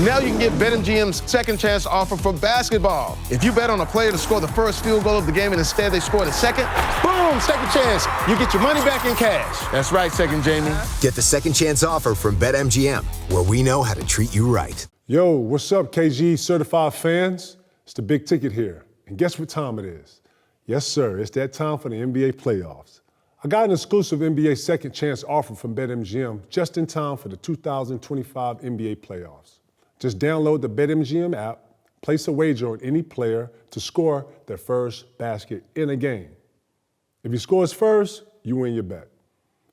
Now you can get BetMGM's second chance offer for basketball. If you bet on a player to score the first field goal of the game and instead they score the second, boom, second chance. You get your money back in cash. That's right, Second Jamie. Get the second chance offer from BetMGM, where we know how to treat you right. Yo, what's up, KG certified fans? It's the big ticket here. And guess what time it is? Yes, sir, it's that time for the NBA playoffs. I got an exclusive NBA second chance offer from BetMGM just in time for the 2025 NBA playoffs. Just download the BetMGM app, place a wager on any player to score their first basket in a game. If he scores first, you win your bet.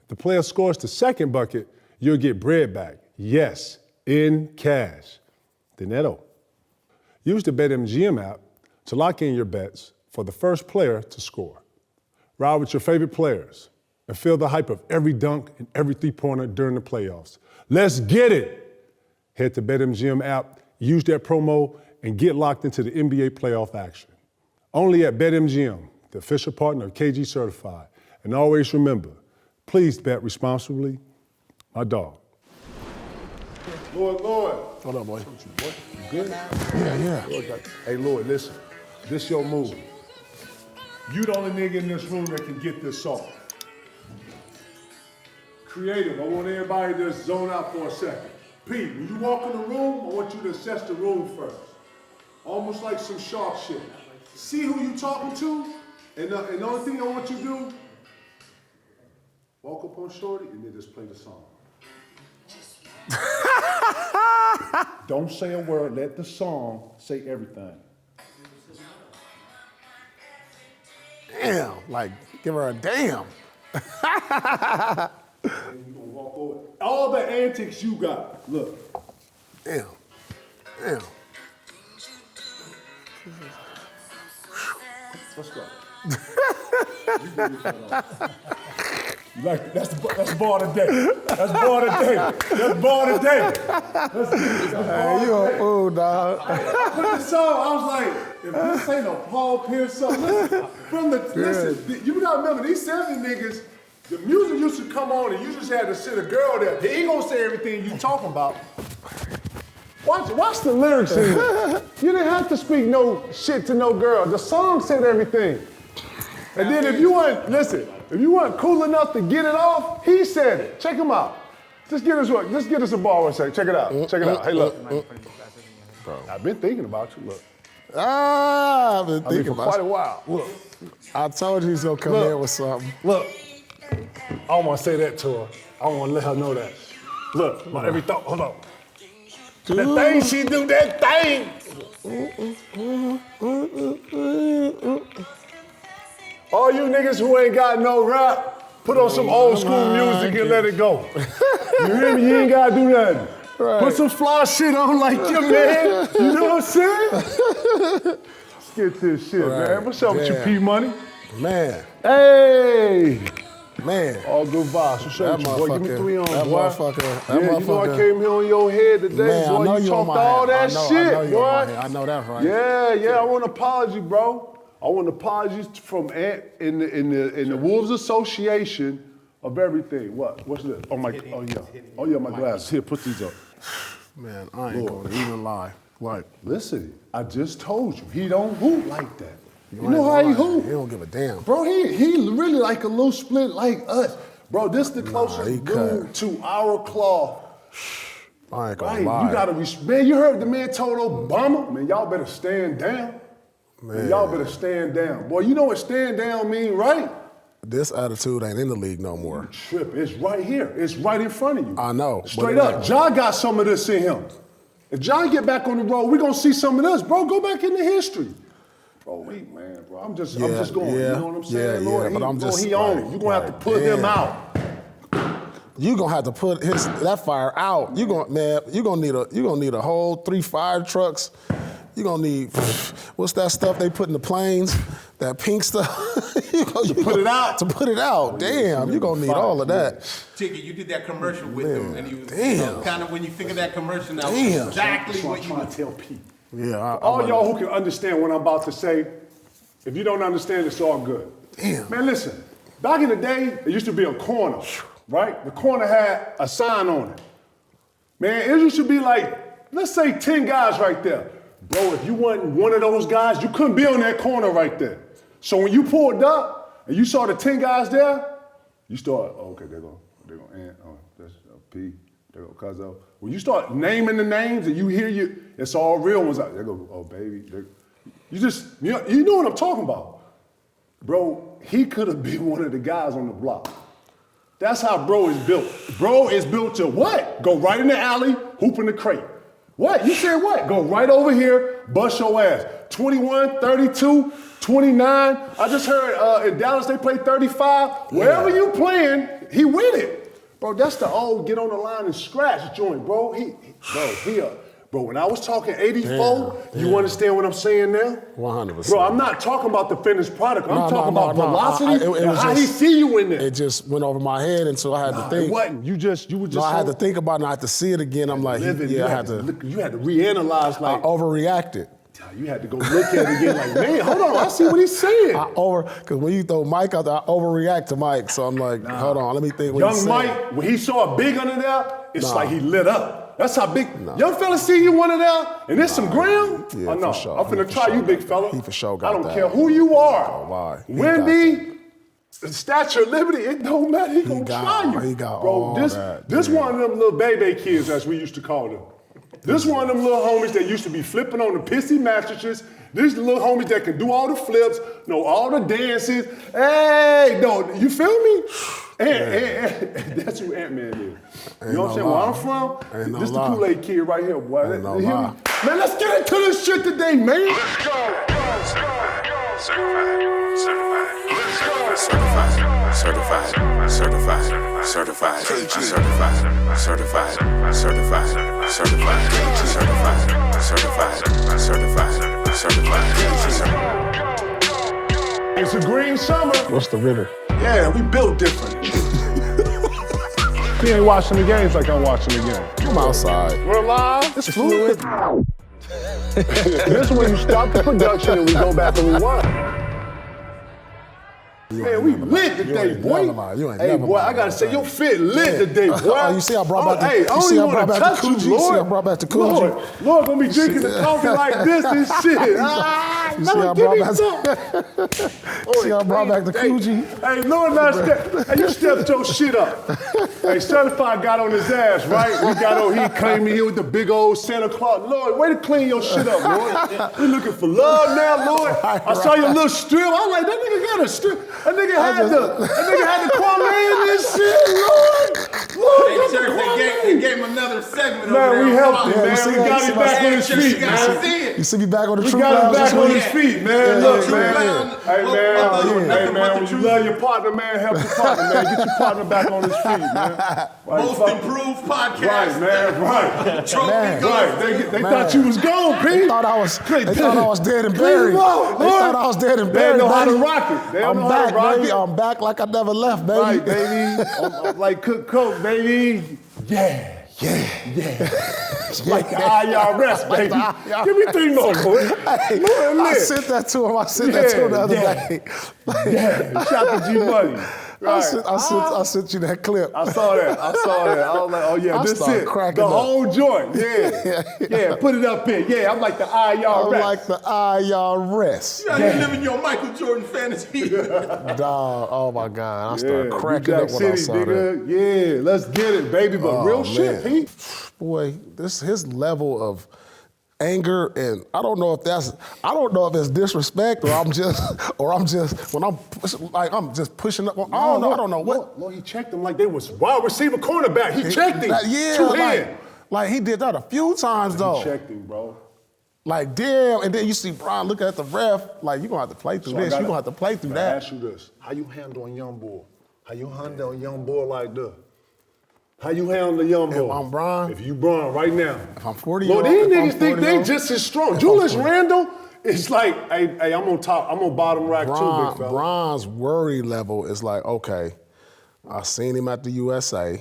If the player scores the second bucket, you'll get bread back. Yes, in cash. Dinero. Use the BetMGM app to lock in your bets for the first player to score. Ride with your favorite players and feel the hype of every dunk and every three-pointer during the playoffs. Let's get it! Head to BetMGM app, use that promo, and get locked into the NBA playoff action. Only at BetMGM, the official partner of KG Certified. And always remember, please bet responsibly. My dog. Lloyd. What up, boy? You good? Yeah. Hey, Lloyd, listen. This your move. You the only nigga in this room that can get this off. Creative, I want everybody to just zone out for a second. Pete, when you walk in the room, I want you to assess the room first. Almost like some shark shit. See who you talking to, and the only thing I want you to do, walk up on Shorty and then just play the song. Don't say a word, let the song say everything. Damn, like, give her a damn. And you gonna walk over. All the antics you got, look. Damn. Let's go. Like, that's ball today. That's ball today. Hey, you a fool, dog. I put this song, I was like, if this ain't a Paul Pierce song, listen, you gotta remember, these 70 niggas, the music used to come on and you just had to sit a girl there. He ain't gonna say everything you talking about. Watch the lyrics in it. You didn't have to speak no shit to no girl. The song said everything. And then if you weren't cool enough to get it off, he said it. Check him out. Just get us a ball one second. Check it out. Hey, look. Bro, I've been thinking about you. Look. I've been thinking for about quite a while. Look. I told you he's gonna come in with something. Look. I don't want to say that to her. I don't want to let her know that. Look, my every thought. Hold on. That thing she do, that thing. All you niggas who ain't got no rap, put on some old school music and let it go. You hear me? You ain't gotta do nothing. Right. Put some fly shit on like your man. You know what I'm saying? Let's get this shit, man. What's up with your P Money? Man. Hey. Man. All good vibes. What's up with you, boy? Give me 3 on, boy. That You know I motherfucker. came here on your head today, Man, boy. I know You you on talked my all head. that shit, boy. I know that's right. Yeah. I want an apology, bro. I want apologies from Ant in the Wolves Association of everything. What's this? Oh my glasses. Here, put these up. Man, I ain't gonna even lie. Like, listen, I just told you, he don't hoop like that. You know ain't how he lying. hoop? He don't give a damn. Bro, he really like a little split like us. Bro, this the closest dude to our claw. I ain't gonna lie. You gotta man, you heard the man told Obama, man, y'all better stand down. Man, y'all better stand down. Boy, you know what stand down mean, right? This attitude ain't in the league no more. Trip, it's right here. It's right in front of you. I know. Straight up, Ja got some of this in him. If Ja get back on the road, we gonna see some of this. Bro, go back into history. Bro, bro. I'm just going. You know what I'm saying, Lord? But I'm just. He on it. You gonna have to put him out. You gonna have to put that fire out. You gonna need a whole 3 fire trucks. You gonna need what's that stuff they put in the planes? That pink stuff. To put it out. Damn, you gonna need all of that. Tiggy, you did that commercial with them, and you kind of when you think of that commercial now, exactly what you want to tell Pete. Yeah, all y'all who can understand what I'm about to say, if you don't understand, it's all good. Damn. Man, listen, back in the day, it used to be a corner, right? The corner had a sign on it. Man, it used to be like let's say 10 guys right there. Bro, if you wasn't one of those guys, you couldn't be on that corner right there. So when you pulled up and you saw the 10 guys there, you start, okay, they're going Ant, that's P, there go Cuzzo. When you start naming the names and you hear it's all real ones out there. They go, oh, baby. You know what I'm talking about. Bro, he could have been one of the guys on the block. That's how bro is built. Bro is built to what? Go right in the alley, hoop in the crate. What? You said what? Go right over here, bust your ass. 21, 32, 29. I just heard in Dallas they play 35. Wherever you playing, he with it. Bro, that's the old get on the line and scratch joint, bro. Bro, when I was talking 84, you understand what I'm saying now? 100%. Bro, I'm not talking about the finished product. I'm talking about velocity and how he see you in there. It just went over my head, and so I had to think. It wasn't. You were just. No, I had to think about it, and I had to see it again. I'm like, you had to reanalyze. Like, I overreacted. You had to go look at it again like, man, hold on, I see what he's saying. Because when you throw Mike out there, I overreact to Mike. So I'm like, hold on, let me think what he's saying. Young Mike, when he saw a big under there, it's like he lit up. That's how big. Young fella see you under there, and there's some ground. Yeah, Oh, no, for sure. I'm finna try you, big fella. He for sure got I don't that. care who you are. Oh, why? Wendy, stature, liberty, it don't matter. He gonna try you. He got bro, all this that. one of them little baby kids, as we used to call them. This one of them little homies that used to be flipping on the pissy mattresses. These the little homies that can do all the flips, know all the dances. Hey, no, you feel me? That's who Ant-Man is. You know what I'm saying? Where I'm from, this the Kool-Aid kid right here, boy. Ain't no Hear me? lie. Man, let's get into this shit today, man. Let's go. It's a green summer. What's the ritter? Yeah, we built different. He ain't watching the games like I'm watching the game. I'm outside. We're live. It's fluid. This is when you stop the production and we go back and rewind. Man, we lit today, boy. Hey, boy, I gotta say, your fit lit today, boy. Oh, you see I brought back the, Hey, I don't even want to touch you, You see I Lord. brought back the Coogee? Lord gonna be drinking the coffee like this and shit. You see I brought back See I brought back the Coogee? Hey, Lord, hey, you stepped your shit up. Hey, Certified got on his ass, right? He came in here with the big old Santa Claus. Lord, way to clean your shit up, Lord. We looking for love now, Lord. I saw your little strip. I was like, that nigga got a strip. That nigga had the Kwame in this shit, Lord. They gave him another segment. Man, we helped him, man. see We that? got him back on his feet, You gotta see man. it. You see me back on the We True got him Lounge back this on week? his feet, man. Yeah, Look, yeah, man. yeah. Hey, man, when you love your partner, man, help your partner, man. Get your partner back on his feet, man. Most improved podcast. Right, man, right. Trophy goes. Right, they thought you was gone, P. They thought I was dead and buried. They thought I was dead and They buried. know how to baby. rock it. They don't I'm know how back, to rock baby. it. I'm back like I never left, baby. Right, baby. I'm like Cook Coke, baby. Yeah. Like the IRS, baby. Give me 3 more, boy. I sent that to him. I sent that to him the other day. Yeah, shout to G Money. Right. I sent you that clip. I saw that. I was like, oh yeah, I this started it. cracking The up. whole joint. Yeah. Put it up here. Yeah, I'm like the IRS. I'm like the IRS. You out here living your Michael Jordan fantasy. Dog, oh my God. I started New cracking Jack up when I City, saw nigga. that. Yeah, let's get it, baby. But real shit, man. Pete. Boy, his level of anger, and I don't know if it's disrespect or I'm just pushing up. I don't know what. Lord, he checked him like they was wide receiver cornerback. He checked him. Like he did that a few times though. He checked him, bro. Like damn, and then you see Brian looking at the ref, like you gonna have to play through this. You gonna have to play through that. I ask you this: how you handle a young boy? How you handle a young boy like this? How you handle a young boy? If I'm Brian. If you Brian right now. If I'm 40 Lord, years old. these niggas think they just as strong. Julius Randle is like, hey, I'm on top. I'm on bottom rack too, big fella. Brian's worry level is like, okay, I seen him at the USA.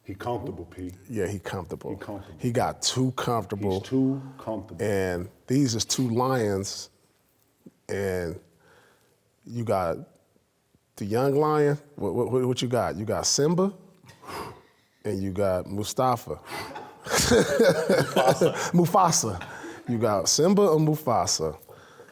He comfortable, P. Yeah, he comfortable. He got too comfortable. He's too comfortable. And these is 2 lions, and you got the young lion. What you got? You got Simba, and you got Mustafa. Mufasa. You got Simba or Mufasa.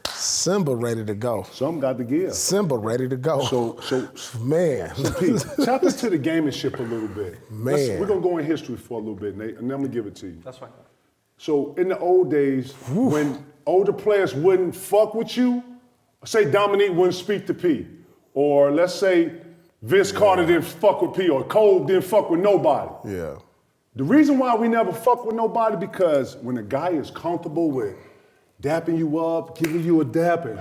Simba ready to go. Some got to give. Simba ready to go. So man. Pete, tap into the gamingship a little bit. Man. We're going to go in history for a little bit, Nate, and then I'm going to give it to you. That's right. So in the old days, when older players wouldn't fuck with you, say Dominique wouldn't speak to P, or let's say Vince Carter didn't fuck with P, or Cole didn't fuck with nobody. Yeah. The reason why we never fuck with nobody, because when a guy is comfortable with dapping you up, giving you a dap, and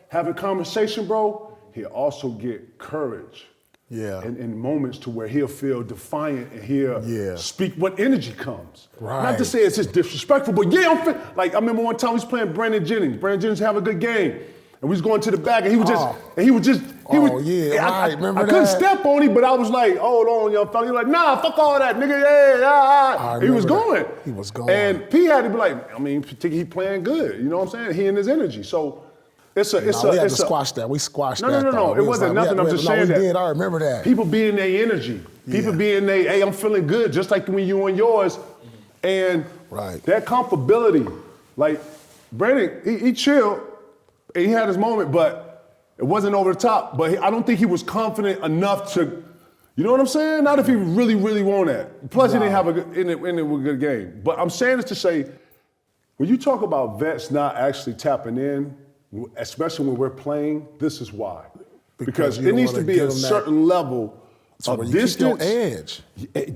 having conversation, bro, he'll also get courage. Yeah. In moments to where he'll feel defiant and he'll speak what energy comes. Right. Not to say it's just disrespectful, but yeah, I remember one time we was playing Brandon Jennings. Brandon Jennings have a good game. And we was going to the back and he was I couldn't step on him, but I was like, hold on, young fella. He was like, nah, fuck all that, nigga, He was going. He was going. And P had to be like, I mean, he playing good. You know what I'm saying? He and his energy. So we had to squash that. We squashed that. No. It wasn't nothing. I'm just saying that. We did. I remember that. People be in their energy. People be in their, hey, I'm feeling good, just like when you on yours. And that comfortability, like Brandon, he chilled, and he had his moment, but it wasn't over the top. But I don't think he was confident enough to, you know what I'm saying? Not if he really, really want that. Plus, he didn't have a good game. But I'm saying this to say, when you talk about vets not actually tapping in, especially when we're playing, this is why. Because it needs to be a certain level of distance. Keep your edge.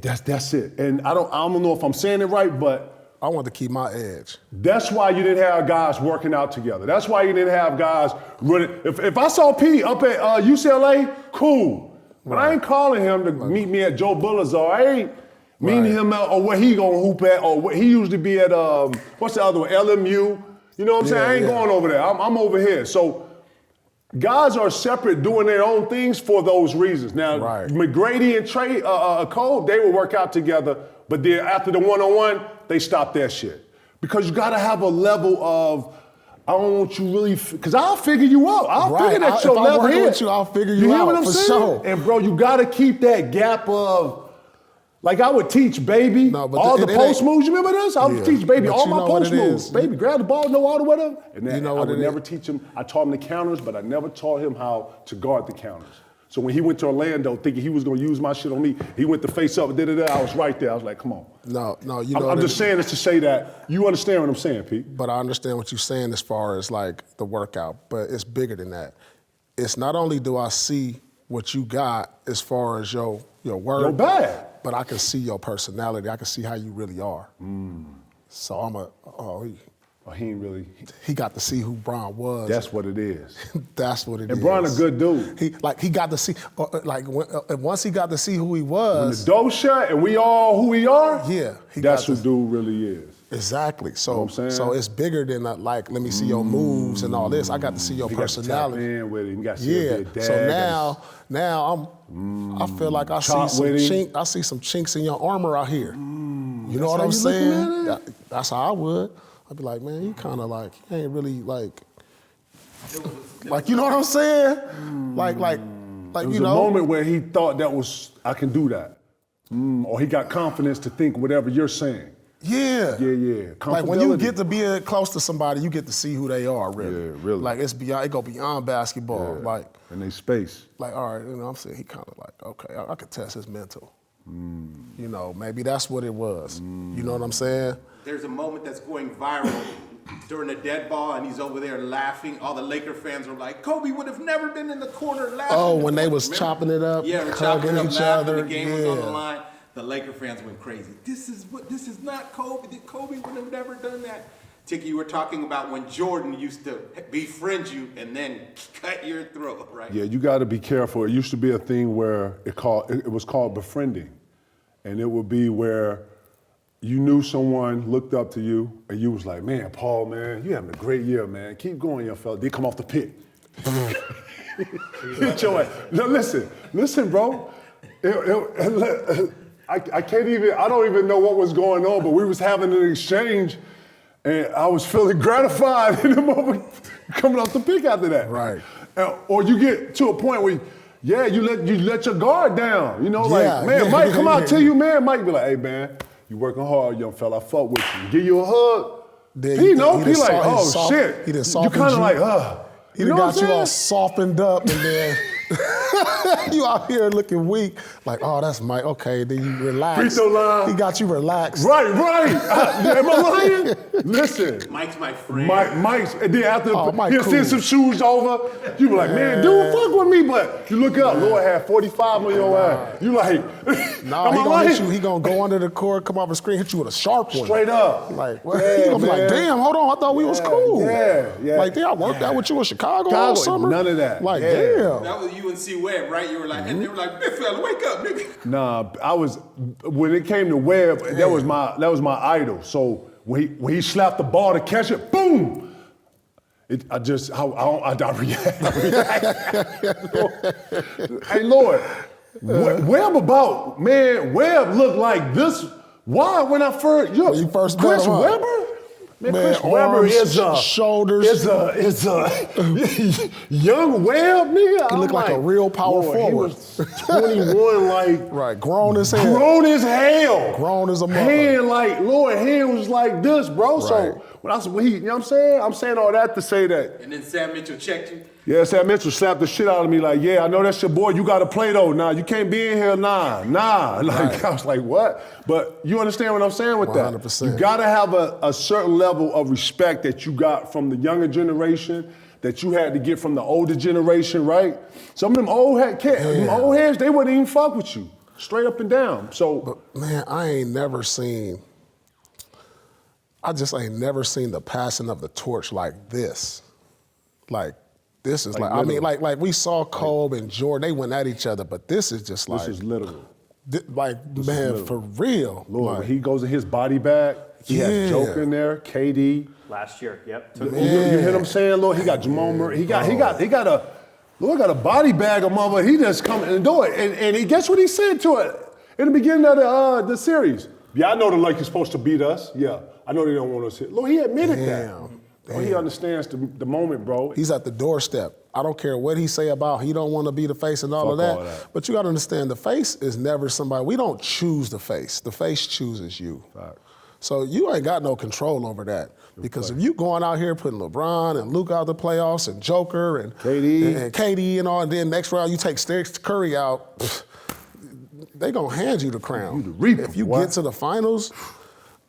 That's it. And I don't know if I'm saying it right, but I want to keep my edge. That's why you didn't have guys working out together. That's why you didn't have guys running. If I saw P up at UCLA, cool. But I ain't calling him to meet me at Joe Bullard's, or I ain't meeting him at, or where he gonna hoop at, or where he usually be at, what's the other one, LMU. You know what I'm saying? I ain't going over there. I'm over here. So guys are separate doing their own things for those reasons. Now, McGrady and Trey, Cole, they will work out together, but then after the one-on-one, they stop that shit. Because you gotta have a level of, I don't want you really, because I'll figure you out. I'll figure that your level here. With you, I'll figure you hear out what I'm for saying? sure. And bro, you gotta keep that gap of, like I would teach Baby all the post moves. You remember this? I would teach Baby all my post moves. Baby, grab the ball, know all the whatever. And then I would never teach him. I taught him the counters, but I never taught him how to guard the counters. So when he went to Orlando thinking he was going to use my shit on me, he went to face up, I was right there. I was like, come on. No, I'm just saying this to say that you understand what I'm saying, Pete. But I understand what you're saying as far as like the workout, but it's bigger than that. It's not only do I see what you got as far as your work. Your bag. But I can see your personality. I can see how you really are. So he ain't really. He got to see who Bron was. That's what it is. That's what it is. And Bron a good dude. He got to see, once he got to see who he was. When the door shut and we all who we are. Yeah. That's who dude really is. Exactly. So, you know what I'm saying? So it's bigger than let me see your moves and all this. I got to see your personality. You got to tap in with him. You got to see a dad. So now I feel like I see some chinks in your armor out here. You know what I'm saying? That's how I would. I'd be like, man, you kind of like, you ain't really like, you know what I'm saying? Like, it was a moment where he thought I can do that. Or he got confidence to think whatever you're saying. Yeah. Like when you get to be close to somebody, you get to see who they are, really. Yeah, really. Like it go beyond basketball. Yeah. And they space. Like, all right, I'm saying he kind of like, okay, I could test his mental. You know, maybe that's what it was. You know what I'm saying? There's a moment that's going viral during a dead ball, and he's over there laughing. All the Laker fans are like, Kobe would have never been in the corner laughing. Oh, when they was chopping it up, chopping it up, each laughing. other. The game was on the line. The Laker fans went crazy. This is not Kobe. Kobe would have never done that. Tiki, you were talking about when Jordan used to befriend you and then cut your throat, right? Yeah, you got to be careful. It used to be a thing where it was called befriending. And it would be where you knew someone looked up to you and you was like, man, Paul, man, you having a great year, man. Keep going, young fella. They come off the pick. Hit your ass. No, listen, bro. I don't even know what was going on, but we was having an exchange and I was feeling gratified in the moment coming off the pick after that. Right. Or you get to a point where, you let your guard down. You know, man, Mike come out to you, man. Mike be like, hey, man, You working hard, young fella. I fuck with you. Give you a hug. Then He you know. think He he like, done oh soft- shit. he done You softened kind of you. like, He You know done what got I'm you all saying? softened up, and then you out here looking weak. Like, oh, that's Mike. Okay, then you relax. Free throw line. He got you relaxed. Right. Am I lying? Listen. Mike's my friend. Mike's, and then after Mike he'll cool. send some shoes over, you be like, man, dude, fuck with me, but you look up, Lord had 45 on your ass. You like, No, he gonna hit you. He gonna go under the court, come off the screen, hit you with a sharp one. Straight up. Like, what? Yeah, He gonna be like, man. damn, hold on, I thought we was cool. Yeah. Like, damn, I worked out with you in Chicago all summer. None of that. Like, Yeah. damn. That was UNC Webb, right? You were like, and they were like, big fella, wake up, nigga. Nah, when it came to Webb, that was my idol. So when he slapped the ball to catch it, boom! I react. Hey, Lord, Webb looked like this. Why when I first, When you first met Chris him, huh? Webber? Man, Chris Webber arms, is a shoulders. is a young Webb nigga. He looked like a real power forward. He was 21, like Right, grown as hell. grown as hell. Grown as a mother. Hand like, Lord, hand was like this, bro. Right. So when you know what I'm saying? I'm saying all that to say that. And then Sam Mitchell checked you. Yeah, Sam Mitchell slapped the shit out of me like, yeah, I know that's your boy. You got to play though. Nah, you can't be in here. Nah. Like, I was like, what? But you understand what I'm saying with that? 100%. You got to have a certain level of respect that you got from the younger generation, that you had to get from the older generation, right? Some of them old heads, they wouldn't even fuck with you, straight up and down. So, But man, I ain't never seen the passing of the torch like this. Like, this is like I mean, like we saw Kobe and Jordan, they went at each other, but this is just like, this is literal. Man, for real. Lord, Like, he goes in his body bag. He has Joker in there, KD. Last year, yep. You hear what I'm saying, Lord? He got Jamal Murray. He got a body bag of mother. He just come and do it. And he guess what he said to it in the beginning of the series. Yeah, I know the Lakers supposed to beat us. Yeah, I know they don't want us here. Lord, he admitted that. Well, he understands the moment, bro. he's at the doorstep. I don't care what he say about he don't want to be the face and all of Fuck that. all that. But you got to understand, the face is never somebody. We don't choose the face. The face chooses you. Right. So you ain't got no control over that. Because if you going out here putting LeBron and Luke out the playoffs and Joker and KD and all, and then next round you take Steph Curry out, they gonna hand you the crown. You the reaper, if you boy. get to the finals,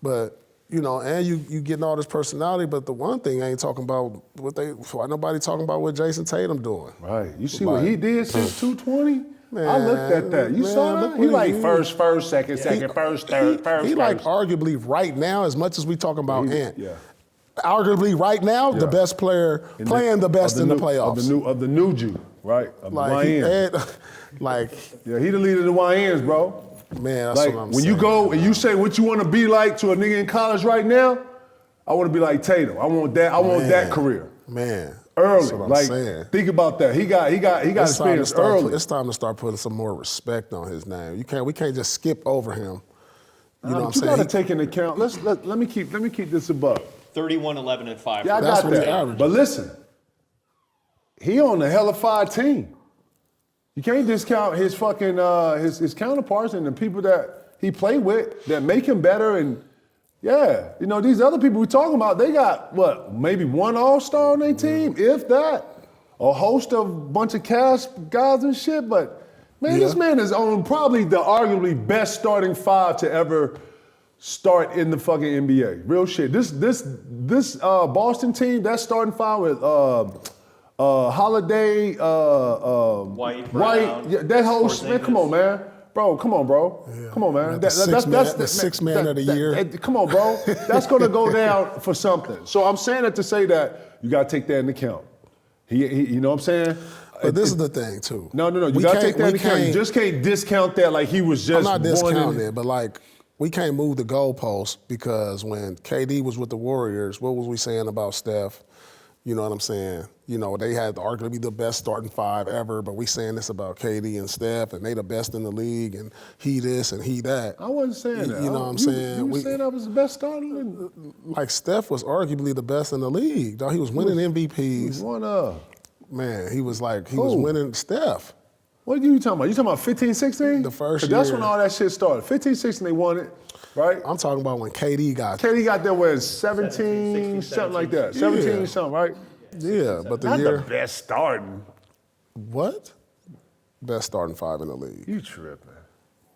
but you know, and you getting all this personality, but the one thing I ain't talking about why nobody talking about what Jayson Tatum doing. Right. You see what he did since 220? Man, I looked at that. You saw look that? what He like did. first, second, first, third, first. He like arguably right now, as much as we talking about Ant. Yeah. Arguably right now, the best player playing the best in the playoffs. Of the new Jew, right? Of Like, the YN. Yeah, he the leader of the YNs, bro. Man, that's Like what I'm when saying. you go and you say what you want to be like to a nigga in college right now, I want to be like Tatum. I want that career. Man. Early. That's what I'm like saying. think about that. He got experience early. It's time to start putting some more respect on his name. We can't just skip over him. You know what I'm You saying? gotta take into account. Let me keep this above. 31, 11, and 5. Yeah, I That's got what he that. averaged. But listen, he on the hellified team. You can't discount his fucking his counterparts and the people that he played with that make him better. And yeah, you know, these other people we talking about, they got what, maybe one all-star on their team, if that. A host of bunch of cast guys and shit. But man, this man is on probably the arguably best starting five to ever start in the fucking NBA. Real shit. This Boston team, that starting five with Holiday, White, Brown, yeah, that whole Porzingis. man. Come on, man, bro. Come on, bro. Yeah. Come on, man. The sixth man of the year. Come on, bro. That's gonna go down for something. So I'm saying that to say that you gotta take that into account. He you know what I'm saying? But this is the thing too. No. You gotta take that into account. You just can't discount that like he was just. I'm not born discounting in. it, but like we can't move the goalposts because when KD was with the Warriors, what was we saying about Steph? You know what I'm saying? You know, they had arguably the best starting five ever, but we saying this about KD and Steph, and they the best in the league, and he this and he that. I wasn't saying that. You know what I'm saying? You were saying I was the best starter. Like Steph was arguably the best in the league. Dog, he was winning MVPs. One of. Man, he was winning Steph. What are you talking about? You talking about 15, 16? The first 'Cause that's year. when all that shit started. 15, 16, they won it. right? I'm talking about when KD got KD got there when 17, something like that. 17 something, right? Yeah, but the Not year. the best starting. What? Best starting 5 in the league. You tripping.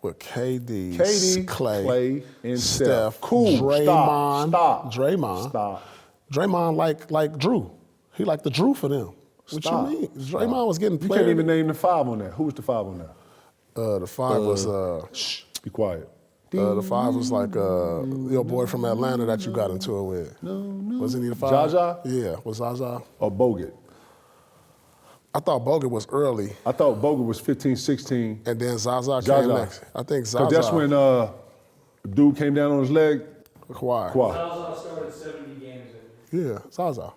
With KD, Clay, and Steph. Cool. Draymond. Stop. Draymond. Stop. Draymond like Drew. He like the Drew for them. What Stop. you mean? Draymond was getting You played. can't even name the 5 on that. Who was the 5 on that? The 5 was Be quiet. the 5 was like your boy from Atlanta that you got into it with. No. Wasn't he the 5? Zaza? Yeah, was Zaza. Or Bogut? I thought Bogut was early, I thought Bogut was 15, 16. and then Zaza came Zaza. next. I think Zaza. Because that's when dude came down on his leg. Kawhi. Zaza started 70 games. Yeah, Zaza.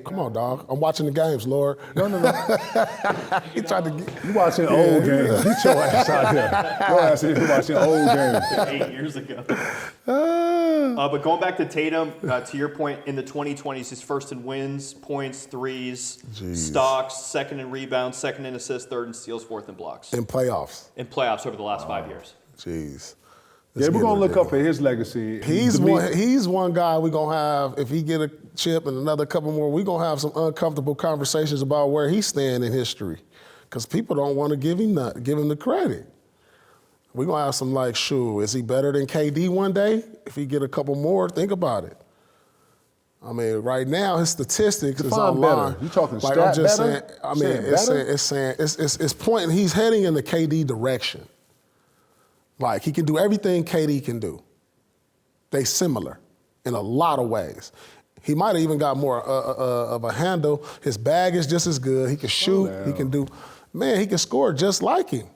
Come on, dog. I'm watching the games, Lord. No. He tried to get. You watching old games. Get your ass out here. Your ass is watching old games. 8 years ago. But going back to Tatum, to your point, in the 2020s, he's first in wins, points, threes, stocks, second in rebounds, second in assists, third in steals, fourth in blocks. In playoffs. In playoffs over the last 5 years. Jeez. Yeah, we're going to look up at his legacy. He's one guy we're going to have, if he get a chip and another couple more, we're going to have some uncomfortable conversations about where he stand in history. Because people don't want to give him the credit. We're going to have some like, is he better than KD one day? If he get a couple more, think about it. I mean, right now, his statistics is online. Better. You talking like, stat I'm just better? saying, I mean, it's pointing, he's heading in the KD direction. Like, he can do everything KD can do. They similar in a lot of ways. He might have even got more of a handle. His bag is just as good. He can shoot. He can do. Man, he can score just like him.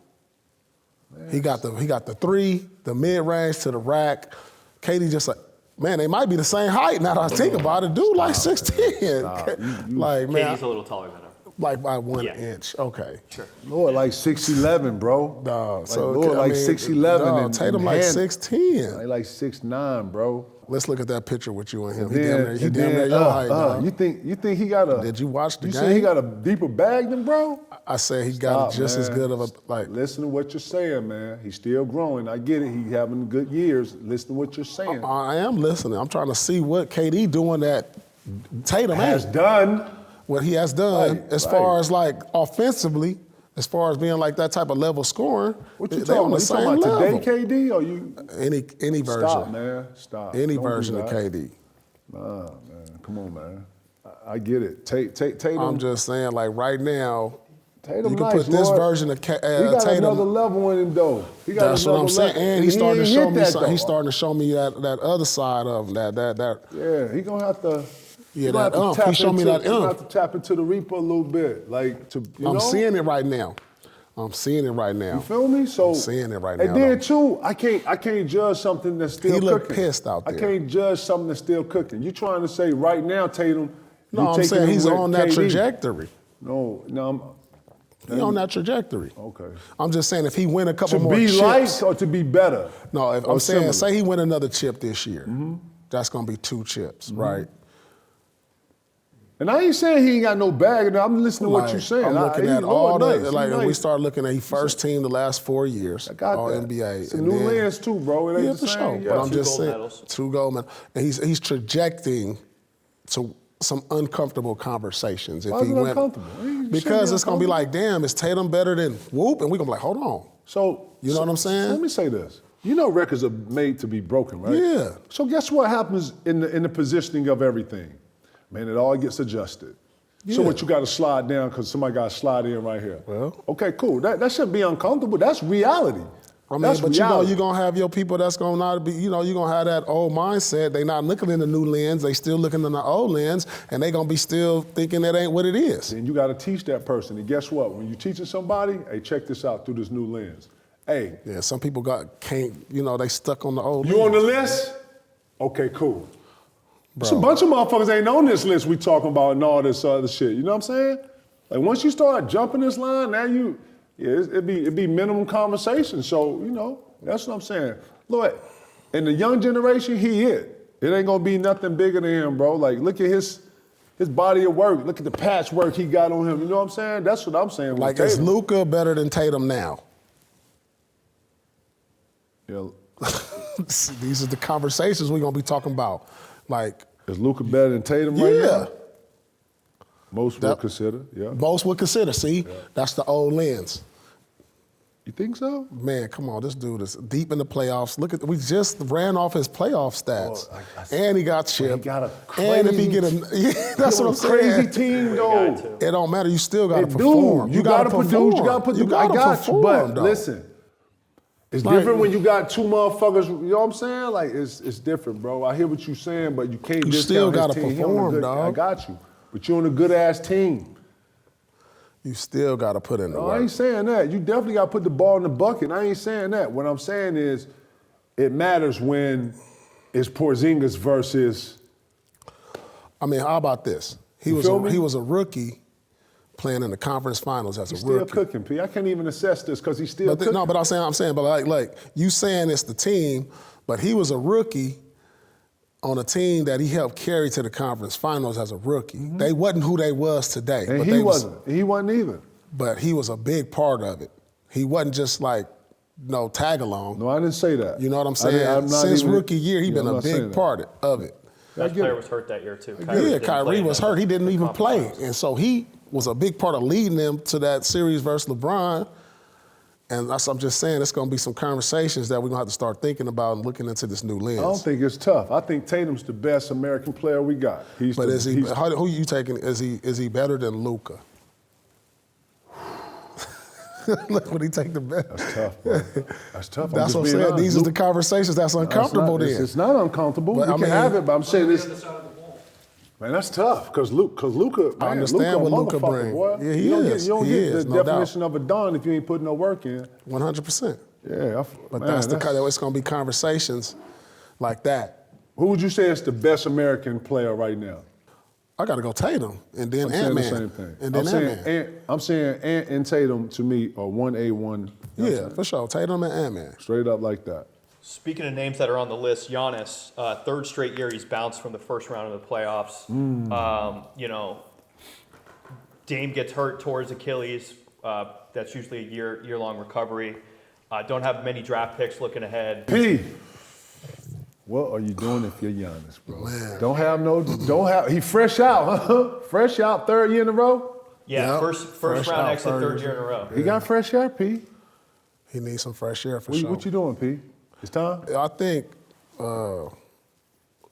He got the three, the mid range to the rack. KD just like, man, they might be the same height. Now that I think about it, dude, like 6'10". Like, man, KD's a little taller than him. like by 1 inch. Okay. Sure. Lord, like 6'11", bro. No, like, so Lord, like 6'11". and Tatum like 6'10". Like 6'9", bro. Let's look at that picture with you and him. And He damn near your height, dog. You think he got a? Did you watch the You game? say he got a deeper bag than bro? I said he got just as man. good of a like. Listen to what you're saying, man. He's still growing. I get it. He having good years. Listen to what you're saying. I am listening. I'm trying to see what KD doing that Tatum has ain't. done. What he has done Right, as far as like offensively, as far as being like that type of level scoring. What you they talking on the about? You same talking about level. today, KD, or you? Any version. Stop, man. Stop. Any Don't do version of that. KD. Nah, man. Come on, man. I get it. Tatum. I'm just saying, like right now, Tatum you can nice, put this Lord. version of He got Tatum. another level in him, though. He got That's what another I'm saying. level. And he's He starting to ain't show hit me. that, though. He's starting to show me that other side of him. That. Yeah, he gonna have to. Yeah, gonna that have to ump. tap He showed me into- that he gonna ump. have to tap into the reaper a little bit, like to. You I'm know? seeing it right now. I'm seeing it right now. You feel me? So I'm seeing it right and now. then though. too, I can't judge something that's still He cooking. looked pissed out I there. can't judge something that's still cooking. You trying to say right now, Tatum? No, you I'm taking saying him he's with on that KD. trajectory. No, He's on that trajectory. Okay. I'm just saying if he win a couple To more be chips. like or to be better? No, if Or I'm saying, similar? say he win another chip this year, that's gonna be 2 chips, right? And I ain't saying he ain't got no bag. I'm listening to what Like, you're saying. I'm looking He at Lord all nice. the He like. If we nice. start looking at he first team the last 4 years, I got all that. NBA. It's a and new then- lens too, bro. It ain't Yeah, the for same. sure. Yeah. But I'm 2 just gold saying, medals. 2 gold medals, and he's trajecting to some uncomfortable conversations. If Why is he it went, uncomfortable? It shouldn't because be it's gonna be uncomfortable. like, damn, is Tatum better than Whoop? And we gonna be like, hold on. So You know what I'm saying? Let me say this. You know records are made to be broken, right? Yeah. So guess what happens in the positioning of everything? Man, it all gets adjusted. So Yeah. what, you got to slide down because somebody got to slide in right here. Well. Okay, cool. That shouldn't be uncomfortable. That's reality. I mean, That's but reality. you're gonna have your people that's gonna not be, you're gonna have that old mindset. They not looking in the new lens, they still looking in the old lens, and they gonna be still thinking that ain't what it is. And you got to teach that person. And guess what? When you're teaching somebody, hey, check this out through this new lens. Hey, Yeah, some people can't, they stuck on the old you on lens. the list? Okay, cool. There's a bunch of motherfuckers ain't on this list we talking about and all this other shit. You know what I'm saying? Like once you start jumping this line, now it'd be minimum conversation. So, that's what I'm saying. Lord, in the young generation, he it. It ain't gonna be nothing bigger than him, bro. Like look at his body of work. Look at the patchwork he got on him. You know what I'm saying? That's what I'm saying. with Like, is Tatum. Luka better than Tatum now? Yeah. These are the conversations we're gonna be talking about. Like, is Luka better than Tatum right now? yeah, Most would consider, yeah. most would consider. See, that's the old lens. You think so? Man, come on, this dude is deep in the playoffs. Look at, we just ran off his playoff stats, and he got chipped. He got a and if he get a, that's what I'm saying. Crazy team though. It don't matter. You still got to perform. You got to produce. You got to put the. I got you, but though. listen, it's Like, different when you got two motherfuckers. You know what I'm saying? Like it's different, bro. I hear what you're saying, but you can't. You discount still his gotta team. He on a perform, good- dog. I got you, but you're on a good ass team. You still got to put in the No, work. I ain't saying that. You definitely got to put the ball in the bucket. I ain't saying that. What I'm saying is, it matters when it's Porzingis versus. I mean, how about this? He You was feel me? he was a rookie playing in the conference finals as He's a still rookie. cooking, P. I can't even assess this because he's still But cooking. no, but I'm saying, but like you saying it's the team, but he was a rookie on a team that he helped carry to the conference finals as a rookie. They wasn't who they was today. And but he they wasn't. He wasn't either. But he was a big part of it. He wasn't just like no tag along. No, I didn't say that. You know what I'm saying? I'm not Since even- rookie year, he Yeah, been I'm a not saying big that. part of it. That get player it. was hurt that year too. Yeah, didn't play Kyrie in was the- hurt. He didn't the even conference play. finals. And so he was a big part of leading them to that series versus LeBron. And I'm just saying, it's going to be some conversations that we're going to have to start thinking about and looking into this new lens. I don't think it's tough. I think Tatum's the best American player we got. But is he? Who you taking? Is he better than Luka? Look, when he take the bet. That's tough, bro. That's tough. That's what I'm saying. These are the conversations that's uncomfortable. Then It's not uncomfortable. But, You I can mean, have it, but I'm saying On the this. other side of the ball. Man, that's tough because Luka. I understand what Luka brings. brings. Yeah, he you don't is. Get, you don't He get is, the no definition of a don if you ain't putting no work in. 100%. Yeah, But that's the kind of, it's going to be conversations like that. Who would you say is the best American player right now? I got to go Tatum and then I'm saying Ant-Man. the same thing. And then Ant-Man. I'm saying Ant and Tatum to me are 1A, 1. Yeah, for sure. Tatum and Ant-Man. Straight up like that. Speaking of names that are on the list, Giannis, third straight year he's bounced from the first round of the playoffs. You know, Dame gets hurt towards Achilles. That's usually a year-long recovery. Don't have many draft picks looking ahead. P, what are you doing if you're Giannis, bro? Man. He fresh out, huh? Fresh out, third year in a row? Yeah, Yep. first Fresh round out, exit, third year in a row. He got fresh air, P. He needs some fresh air for What, sure. what you doing, P? It's time? I think,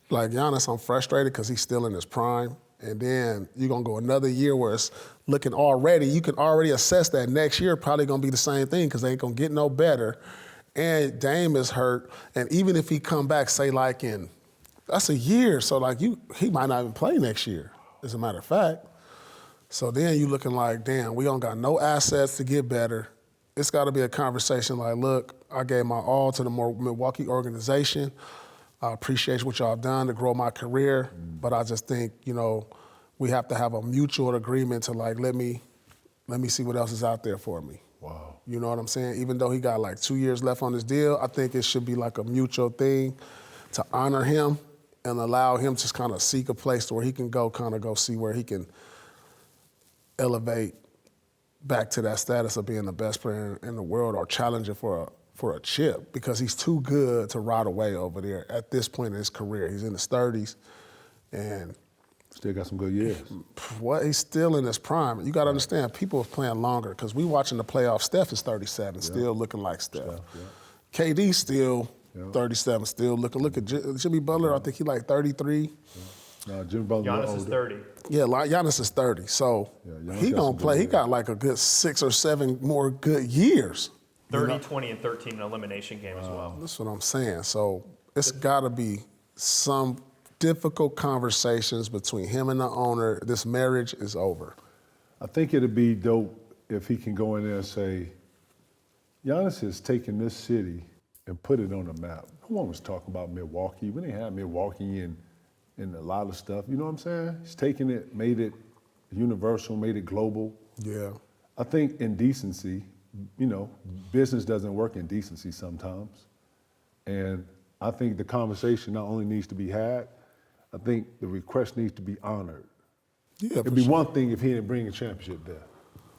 like Giannis, I'm frustrated because he's still in his prime. And then you're going to go another year where it's looking already, you can already assess that next year probably going to be the same thing because they ain't going to get no better. And Dame is hurt. And even if he come back, say like that's a year. So like he might not even play next year, as a matter of fact. So then you looking like, damn, we don't got no assets to get better. It's got to be a conversation like, look, I gave my all to the Milwaukee organization. I appreciate what y'all done to grow my career, but I just think, we have to have a mutual agreement to like, let me see what else is out there for me. Wow. You know what I'm saying? Even though he got like 2 years left on his deal, I think it should be like a mutual thing to honor him and allow him to kind of seek a place where he can go see where he can elevate back to that status of being the best player in the world or challenging for a chip because he's too good to ride away over there at this point in his career. He's in his 30s and Still got some good years. he's still in his prime. You got to understand, people are playing longer because we watching the playoffs. Steph is 37, still looking like Steph. KD still 37, still looking. Look at Jimmy Butler. I think he like 33. No, Jimmy Butler Giannis is older. 30. Yeah, Giannis is 30. So Giannis he got gonna some play. good He got like a good 6 or 7 more good years. 30, 20, and 13 in elimination game as well. That's what I'm saying. So it's got to be some difficult conversations between him and the owner. This marriage is over. I think it'd be dope if he can go in there and say, Giannis has taken this city and put it on the map. No one was talking about Milwaukee. We didn't have Milwaukee in a lot of stuff. You know what I'm saying? He's taken it, made it universal, made it global. Yeah. I think in decency, business doesn't work in decency sometimes. And I think the conversation not only needs to be had, I think the request needs to be honored. Yeah, It'd be one thing if he didn't bring a championship there,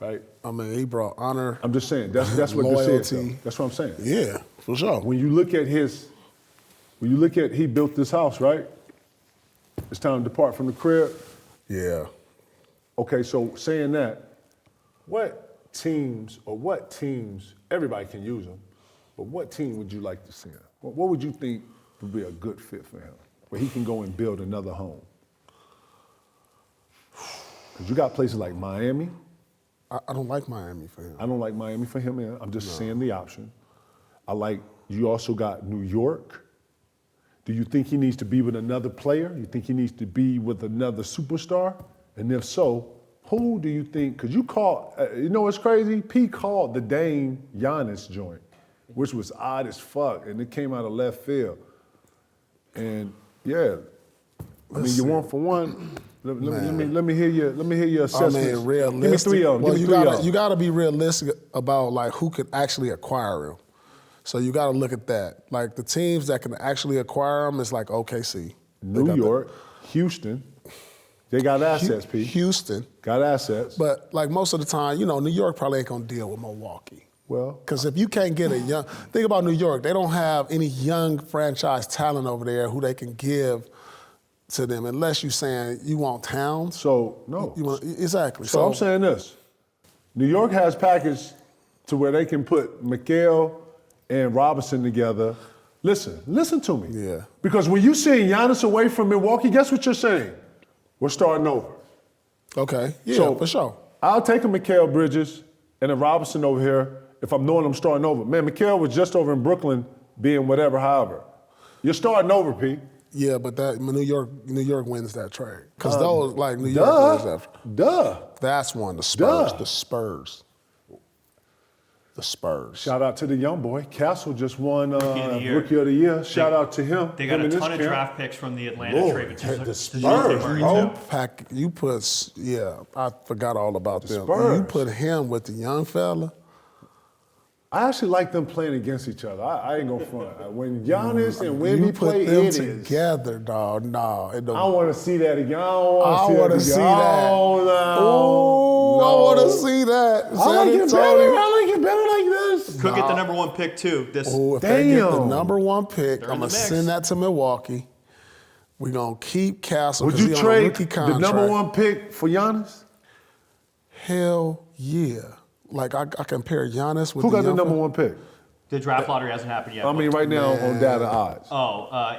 right? I mean, he brought honor. I'm just saying, that's what this is. Loyalty. Though. That's what I'm saying. Yeah, for sure. When you look at his When you look at, he built this house, right? It's time to depart from the crib. Yeah. Okay, so saying that, what teams, everybody can use them, but what team would you like to see him? What would you think would be a good fit for him, where he can go and build another home? Because you got places like Miami. I don't like Miami for him. I don't like Miami for him, man. I'm just saying the option. You also got New York. Do you think he needs to be with another player? You think he needs to be with another superstar? And if so, who do you think, because you called, you know what's crazy? P called the Dame Giannis joint, which was odd as fuck, and it came out of left field. And yeah, I mean, you 1 for 1. Let me hear your assessment. I mean, realistic. Give me 3 of them. Well, you gotta be realistic about like who could actually acquire him. So you gotta look at that. Like the teams that can actually acquire him is like OKC, New York, Houston. They got assets, P. Houston got assets. But like most of the time, New York probably ain't gonna deal with Milwaukee. Well, because if you can't get think about New York, they don't have any young franchise talent over there who they can give to them, unless you're saying you want Towns. So, no. Exactly. So I'm saying this. New York has package to where they can put Mikal and Robinson together. Listen to me. Yeah. Because when you send Giannis away from Milwaukee, guess what you're saying? We're starting over. Okay. Yeah, so for sure. I'll take a Mikal Bridges and a Robinson over here if I'm knowing I'm starting over. Man, Mikal was just over in Brooklyn being whatever, however. You're starting over, P. Yeah, but that New York wins that trade. Because those, like, New York wins that. That's one, the Spurs. The Spurs. Shout out to the young boy. Castle just won Rookie of the Year. Shout out to him. They got a ton of draft picks from the Atlanta trade. The Spurs. I forgot all about them. Spurs. You put him with the young fella. I actually like them playing against each other. I ain't gonna front. When Giannis and Wemby play, them together, dog. No, it don't. I want to see that again. I want to see that. I want to see that. I like it better like this. Could get the number 1 pick too. If they get the number 1 pick, I'm gonna send that to Milwaukee. We're gonna keep Castle. Would you trade the number 1 pick for Giannis? Hell yeah. Like, I compare Giannis with Who got the number 1 pick? The draft lottery hasn't happened yet. I mean, right now on data odds.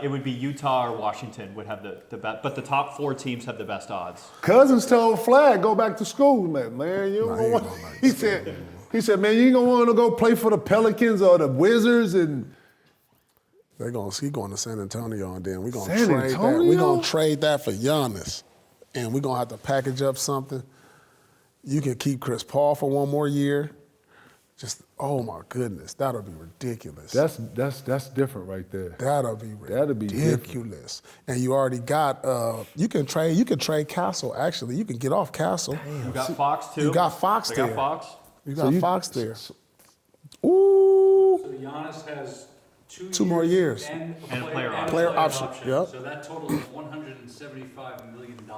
It would be Utah or Washington would have the best, but the top 4 teams have the best odds. Cousins told Flag, go back to school, man. You don't want. He said, man, you ain't gonna want to go play for the Pelicans or the Wizards and. He going to San Antonio, and then we're gonna San trade Antonio? that. We're gonna trade that for Giannis, and we're gonna have to package up something. You can keep Chris Paul for 1 more year. Just, oh my goodness, that'll be ridiculous. That's different right there. That'll be ridiculous. And you already got. You can trade Castle. Actually, you can get off Castle. Damn. You got Fox too. You got Fox there. Got Fox. You got Fox there. Ooh. So Giannis has 2 more years and a player option. Yep. So that total is $175 million.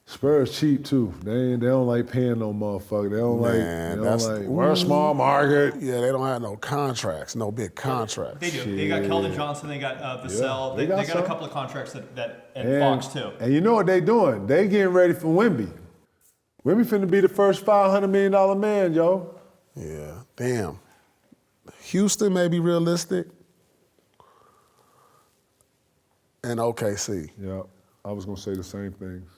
Spurs cheap too. They don't like paying no motherfucker. They don't like. We're a small market. Yeah, they don't have no contracts, no big contracts. They do. They got Keldon Johnson. They got Vassell. They got a couple of contracts and Fox too. And you know what they doing? They getting ready for Wemby. Wemby finna be the first $500 million man, yo. Yeah, damn. Houston may be realistic. And OKC. Yeah, I was gonna say the same things.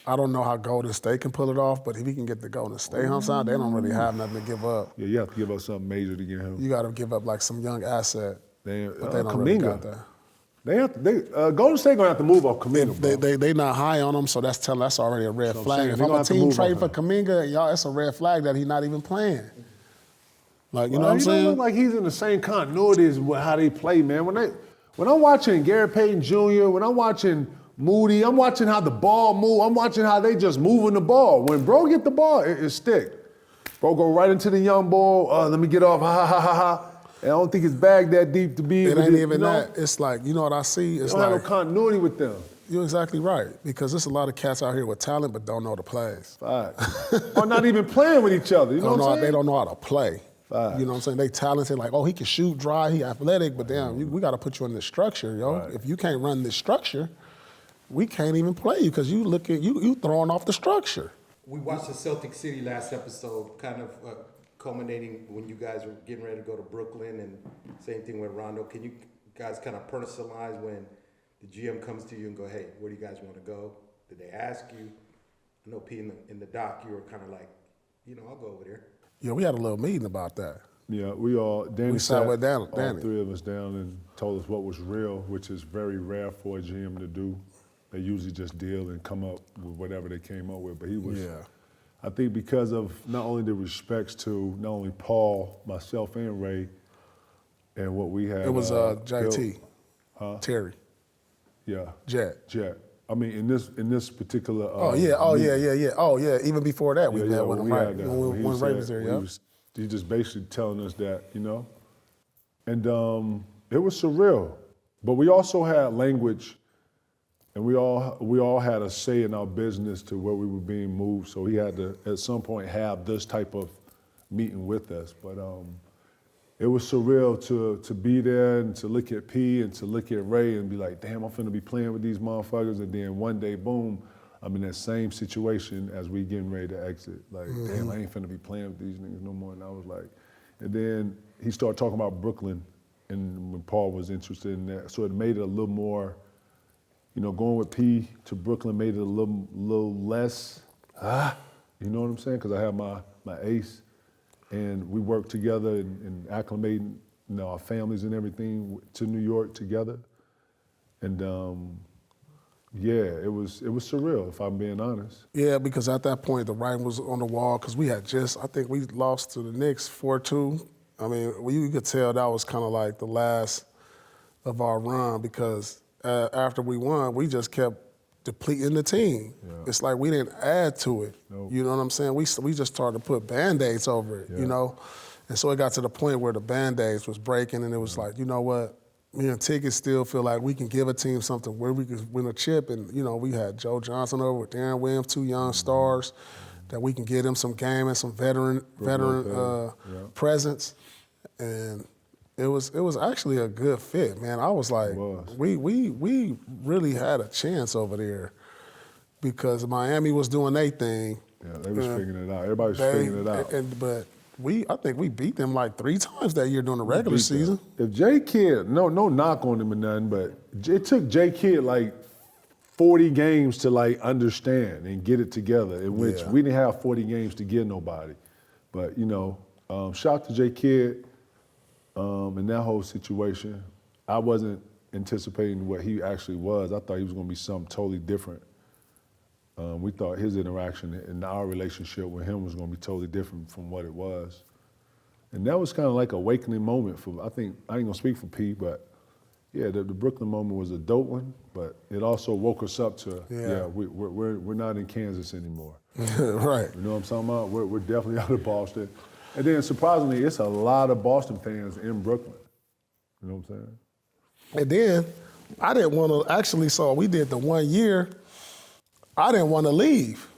I don't know how Golden State can pull it off, but if he can get the Golden State humps out, they don't really have nothing to give up. Yeah, you have to give up something major to get him. You got to give up like some young asset. But they don't Kuminga. really got that. Golden State gonna have to move off Kuminga. They not high on him, so that's already a red flag. If I'm a team trading for Kuminga, y'all, it's a red flag that he's not even playing. Like, you know what I'm saying? He don't look like he's in the same continuity as how they play, man. When I'm watching Gary Payton Jr., when I'm watching Moody, I'm watching how the ball move. I'm watching how they just moving the ball. When bro get the ball, it stick. Bro go right into the young ball. Let me get off. Ha ha ha ha. And I don't think it's bagged that deep to be. It ain't even that. It's like, you know what I see? It's don't have no continuity with them. You're exactly right, because there's a lot of cats out here with talent but don't know the plays. Or not even playing with each other. You know what I'm saying? They don't know how to play. You know what I'm saying? They talented, like, oh, he can shoot, dry, he athletic, but damn, we got to put you in this structure, yo. Right. If you can't run this structure, we can't even play you because you throwing off the structure. We watched the Celtic City last episode, kind of culminating when you guys were getting ready to go to Brooklyn, and same thing with Rondo. Can you guys kind of personalize when the GM comes to you and go, hey, where do you guys want to go? Did they ask you? I know, P, in the doc, you were kind of like, I'll go over there. Yeah, we had a little meeting about that. Yeah, Danny sat with Danny. All three of us down and told us what was real, which is very rare for a GM to do. They usually just deal and come up with whatever they came up with. But he was, I think because of not only the respects to not only Paul, myself, and Ray, and what we had. It was JT, Terry. Yeah. Jet. I mean, in this particular. Yeah. Even before that, we had one when Ray was there. Yeah. He just basically telling us that, and it was surreal. But we also had language, and we all had a say in our business to where we were being moved. So he had to at some point have this type of meeting with us. But it was surreal to be there and to look at P and to look at Ray and be like, damn, I'm finna be playing with these motherfuckers. And then one day, boom, I'm in that same situation as we getting ready to exit. Like, damn, I ain't finna be playing with these niggas no more. And I was like, and then he started talking about Brooklyn, and when Paul was interested in that. So it made it a little more, going with P to Brooklyn made it a little less, you know what I'm saying? Because I have my ace. And we worked together and acclimating our families and everything to New York together. And it was surreal, if I'm being honest. Yeah, because at that point, the writing was on the wall because we had I think we lost to the Knicks 4-2. I mean, you could tell that was kind of like the last of our run because after we won, we just kept depleting the team. Yeah. It's like we didn't add to it. Nope. You know what I'm saying? We just started to put Band-Aids over it, And so it got to the point where the Band-Aids was breaking and it was like, you know what? Me and Tickets still feel like we can give a team something where we could win a chip. And, we had Joe Johnson over with Darren Williams, two young stars, that we can give them some game and some veteran presence. And it was actually a good fit, man. I was like, we really had a chance over there because Miami was doing their thing. Yeah, they was figuring it out. Everybody was figuring it out. But I think we beat them like 3 times that year during the regular season. If J Kidd, no knock on him or nothing, but it took J Kidd like 40 games to like understand and get it together, in which we didn't have 40 games to give nobody. But, shout out to J Kidd. In that whole situation, I wasn't anticipating what he actually was. I thought he was going to be something totally different. We thought his interaction and our relationship with him was going to be totally different from what it was. And that was kind of like an awakening moment I think, I ain't going to speak for P, but yeah, the Brooklyn moment was a dope one, but it also woke us up to, we're not in Kansas anymore. Right. You know what I'm talking about? We're definitely out of Boston. And then surprisingly, it's a lot of Boston fans in Brooklyn. You know what I'm saying? And then I didn't want to, we did the 1 year, I didn't want to leave.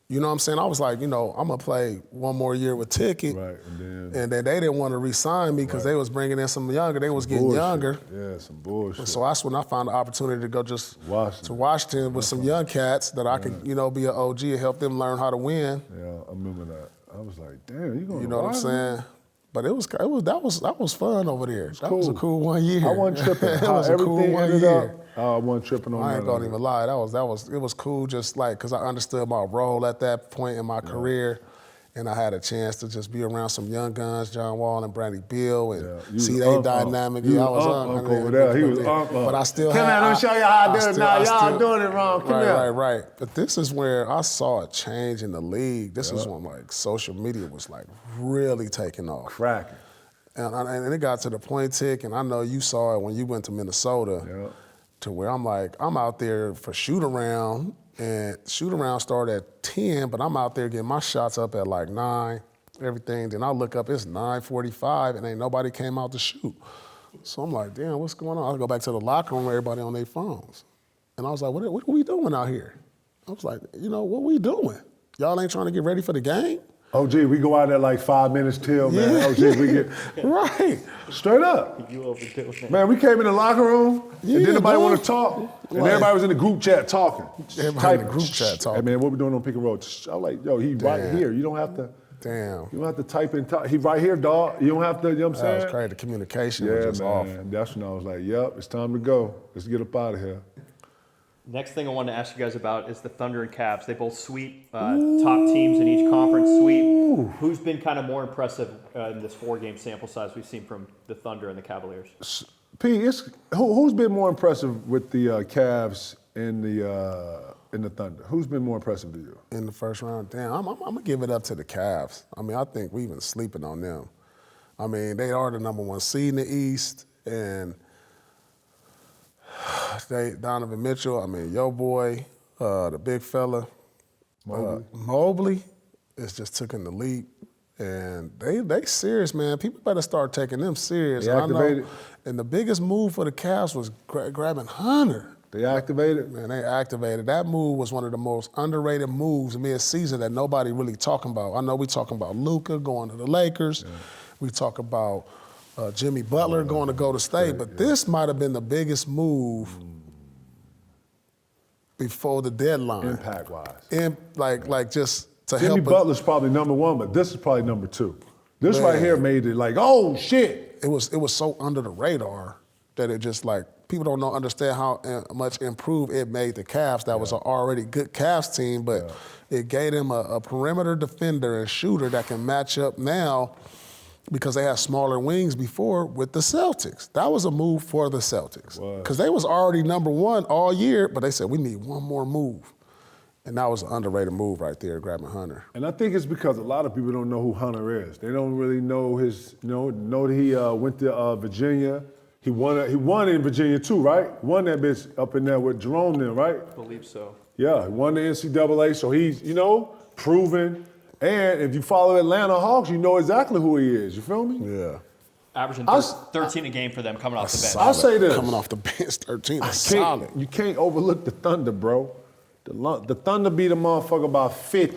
You know what I'm saying? I was like, I'm going to play one more year with Ticket. Right, and then they didn't want to re-sign me because they was bringing in some younger. They was getting younger. Yeah, some bullshit. And so that's when I found the opportunity to go to Washington with some young cats that I could, be an OG and help them learn how to win. Yeah, I remember that. I was like, damn, you going to You know what I'm saying? But that was fun over there. That cool. was a cool 1 year. I wasn't tripping. It was a cool 1 year. I wasn't tripping on that. I ain't gonna even lie. It was cool just like because I understood my role at that point in my career. And I had a chance to just be around some young guns, John Wall and Bradley Beal, and see their dynamic. I was over there. He was but I still Come here, let me show you how I do it now. Y'all doing it wrong. Come here. Right. But this is where I saw a change in the league. This is when like social media was like really taking off. Cracking. And it got to the point, Tick, and I know you saw it when you went to Minnesota, to where I'm like, I'm out there for shoot around, and shoot around start at 10, but I'm out there getting my shots up at like 9, everything. Then I look up, it's 9:45, and ain't nobody came out to shoot. So I'm like, damn, what's going on? I go back to the locker room, everybody on their phones. And I was like, what are we doing out here? I was like, what we doing? Y'all ain't trying to get ready for the game? Oh, gee, we go out there like 5 minutes till, man. Yeah. Oh, gee, we get Right. straight up. You overdoing it. Man, we came in the locker room, and Yeah, everybody bro. want to talk, and Right. everybody was in the group chat talking. Everybody in the group chat talking. Hey, man, what we doing on pick and roll? I was like, yo, he right Damn. here. You don't have to. Damn. You don't have to type in. He right here, dog. You don't have to. You know what I'm saying? That was crazy. The communication Yeah, was just man. off. That's when I was like, yep, it's time to go. Let's get up out of here. Next thing I wanted to ask you guys about is the Thunder and Cavs. They both sweep top teams in each conference sweep. Who's been kind of more impressive in this 4-game sample size we've seen from the Thunder and the Cavaliers? P, who's been more impressive with the Cavs and the Thunder? Who's been more impressive to you? In the first round, damn, I'm gonna give it up to the Cavs. I mean, I think we've been sleeping on them. I mean, they are the number 1 seed in the East, and Donovan Mitchell, I mean, yo boy, the big fella, Mobley is just taking the leap, and they serious, man. People better start taking them serious. They And activated. and the biggest move for the Cavs was grabbing Hunter. They activated? Man, they activated. That move was one of the most underrated moves mid-season that nobody really talking about. I know we talking about Luka going to the Lakers. Yeah. We talk about Jimmy Butler going to Golden State, but this might have been the biggest move before the deadline. Impact-wise. Like just to help. Jimmy Butler's probably number 1, but this is probably number 2. This right here made it like, oh, shit. It was so under the radar that it just like, people don't understand how much improved it made the Cavs. That was an already good Cavs team, but it gave them a perimeter defender and shooter that can match up now because they had smaller wings before with the Celtics. That was a move for the Celtics. Because they was already number 1 all year, but they said, we need one more move. And that was an underrated move right there, grabbing Hunter. And I think it's because a lot of people don't know who Hunter is. They don't really know know that he went to Virginia. He won in Virginia too, right? Won that bitch up in there with Jerome then, right? I believe so. Yeah, he won the NCAA, so he's, proven. And if you follow Atlanta Hawks, you know exactly who he is. You feel me? Yeah. Averaging 13 a game for them coming off the bench. I'll say this. Coming off the bench, 13 is solid. You can't overlook the Thunder, bro. The Thunder beat a motherfucker by 50.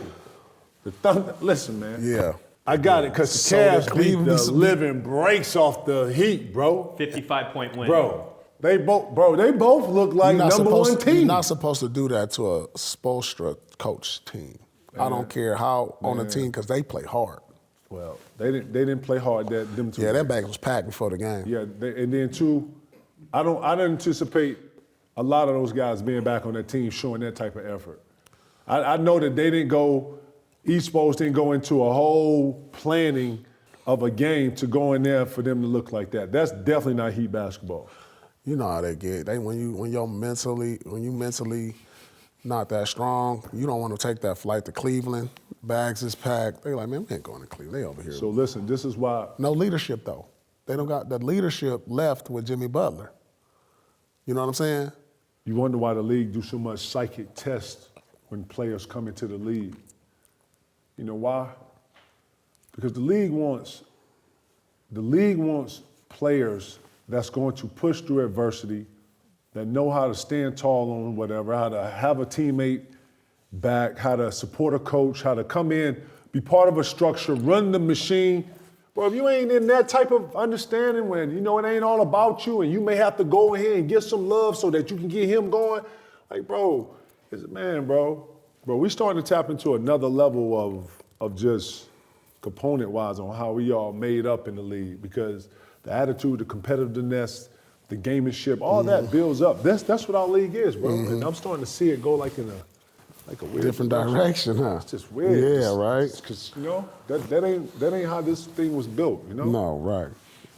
The Thunder, listen, man. Yeah. I got it, because the So Cavs did beat Cleveland the living breaks off the Heat, bro. 55-point win. Bro, they both look like number 1 team. You're not supposed to do that to a Spoelstra coach team. I don't care how on the team, because they play hard. Well, they didn't play hard. Them two. Yeah, that bag was packed before the game. Yeah, and then too, I don't anticipate a lot of those guys being back on that team showing that type of effort. I know that they didn't go. East Coast didn't go into a whole planning of a game to go in there for them to look like that. That's definitely not Heat basketball. You know how they get. When you mentally not that strong, you don't want to take that flight to Cleveland. Bags is packed. They're like, man, we ain't going to Cleveland. They over here. So listen, this is why. No leadership though. They don't got the leadership left with Jimmy Butler. You know what I'm saying? You wonder why the league do so much psychic tests when players come into the league. You know why? Because the league wants players that's going to push through adversity, that know how to stand tall on whatever, how to have a teammate back, how to support a coach, how to come in, be part of a structure, run the machine. Bro, if you ain't in that type of understanding when, it ain't all about you and you may have to go in here and get some love so that you can get him going, like, bro, Bro, we starting to tap into another level of just component-wise on how we all made up in the league, because the attitude, the competitiveness, the gamemanship, all that builds up. That's what our league is, bro. And I'm starting to see it go like in a weird different direction, huh? It's just weird. Yeah, right. Because that ain't how this thing was built, No, right.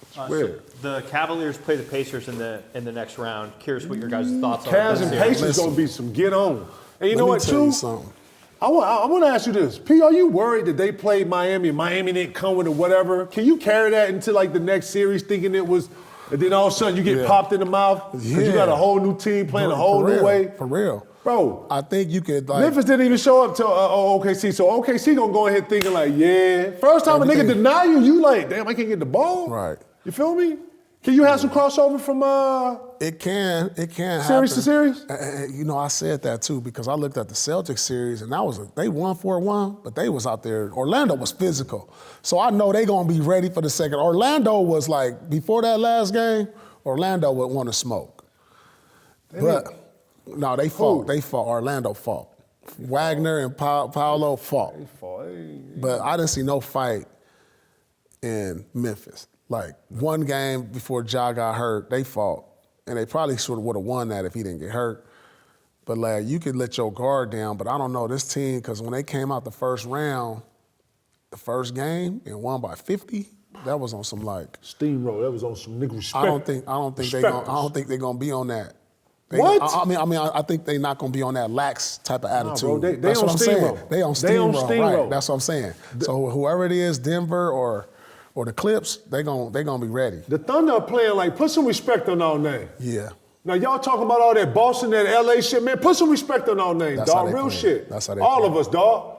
It's weird. So the Cavaliers play the Pacers in the next round. Curious what your guys' thoughts are. Cavs and Pacers gonna be some get on. And you know what, too? Something. I want to ask you this. P, are you worried that they played Miami and Miami didn't come with it or whatever? Can you carry that into like the next series thinking it was, and then all of a sudden you get popped in the mouth because you got a whole new team playing a whole new way? For real. Bro. I think you could like. Memphis didn't even show up to OKC, so OKC gonna go ahead thinking like, yeah. First time a nigga deny you like, damn, I can't get the ball. Right. You feel me? Can you have some crossover from It can happen. Series to series? You know, I said that too because I looked at the Celtics series and they won 4-1, but they was out there. Orlando was physical. So I know they going to be ready for the second. Orlando was like, before that last game, Orlando would want to smoke. But, no, they fought. They fought. Orlando fought. Wagner and Paolo fought. They fought. But I didn't see no fight in Memphis. Like, one game before Ja got hurt, they fought. And they probably sort of would have won that if he didn't get hurt. But, like, you could let your guard down. But I don't know, this team, because when they came out the first round, the first game, and won by 50, that was on some, like... Steamroll. That was on some nigga respect. I don't think they're going to be on that. What? I think they're not going to be on that lax type of attitude. Bro, they That's on what I'm steamroll. saying. They on steamroll, right? That's what I'm saying. The, so whoever it is, Denver or the Clips, they gonna be ready. The Thunder are playing like, put some respect on our name. Yeah. Now y'all talking about all that Boston, that LA shit, man. Put some respect on our name, That's dog. how they Real play. shit. That's how they all play. of us, dog.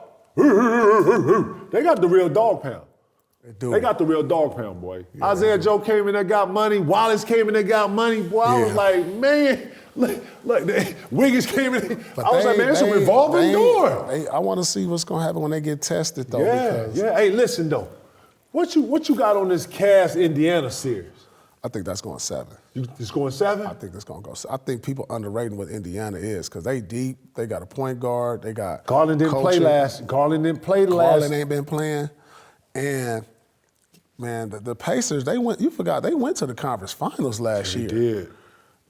They got the real dog pound. They got the real dog pound, boy. Yeah, Isaiah Joe came in there, got money. Wallace came in there, got money. Boy, I was like, man, look, Wiggins came in there. I was like, man, it's a revolving door. I want to see what's going to happen when they get tested, though. Yeah. Hey, listen, though. What you got on this Cavs Indiana series? I think that's going 7. It's going 7? I think that's going to go. I think people underrating what Indiana is because they deep. They got a point guard. They got Garland didn't play last. Garland ain't been playing. And, man, the Pacers, they went to the conference finals last year. They did.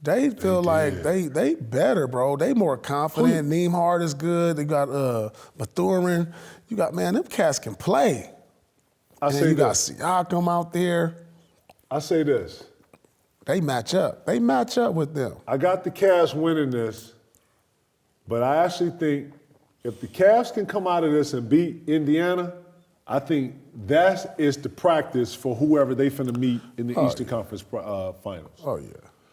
They feel like they better, bro. They more confident. Nembhard is good. They got Mathurin. You got, man, them cats can play. You got Siakam out there. I say this. They match up. They match up with them. I got the Cavs winning this, but I actually think if the Cavs can come out of this and beat Indiana, I think that is the practice for whoever they finna meet in the Eastern Conference Finals. Oh, yeah.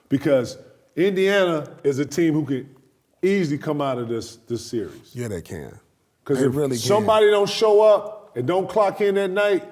Because Indiana is a team who can easily come out of this series. Yeah, they can. Because if somebody don't show up and don't clock in that night,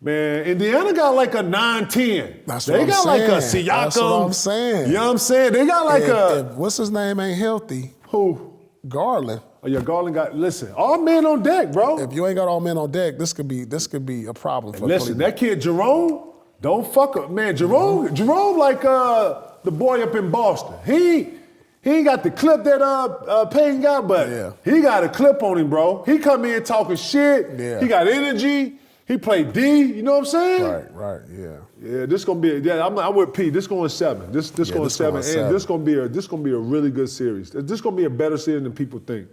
man, Indiana got like a 9-10. That's what I'm saying. They got like a Siakam. That's what I'm saying. You know what I'm saying? They got like if what's his name ain't healthy. Who? Garland. Oh yeah, Garland got. Listen, all men on deck, bro. If you ain't got all men on deck, this could be a problem for. Listen, Cleveland. that kid Jerome, don't fuck up, man. Jerome like the boy up in Boston. He ain't got the clip that Payne got, but he got a clip on him, bro. He come in talking shit. Yeah. He got energy. He played D. You know what I'm saying? Right. Yeah. Yeah, this gonna be. I'm with P. This going 7. This going 7, and this gonna be a really good series. This gonna be a better series than people think.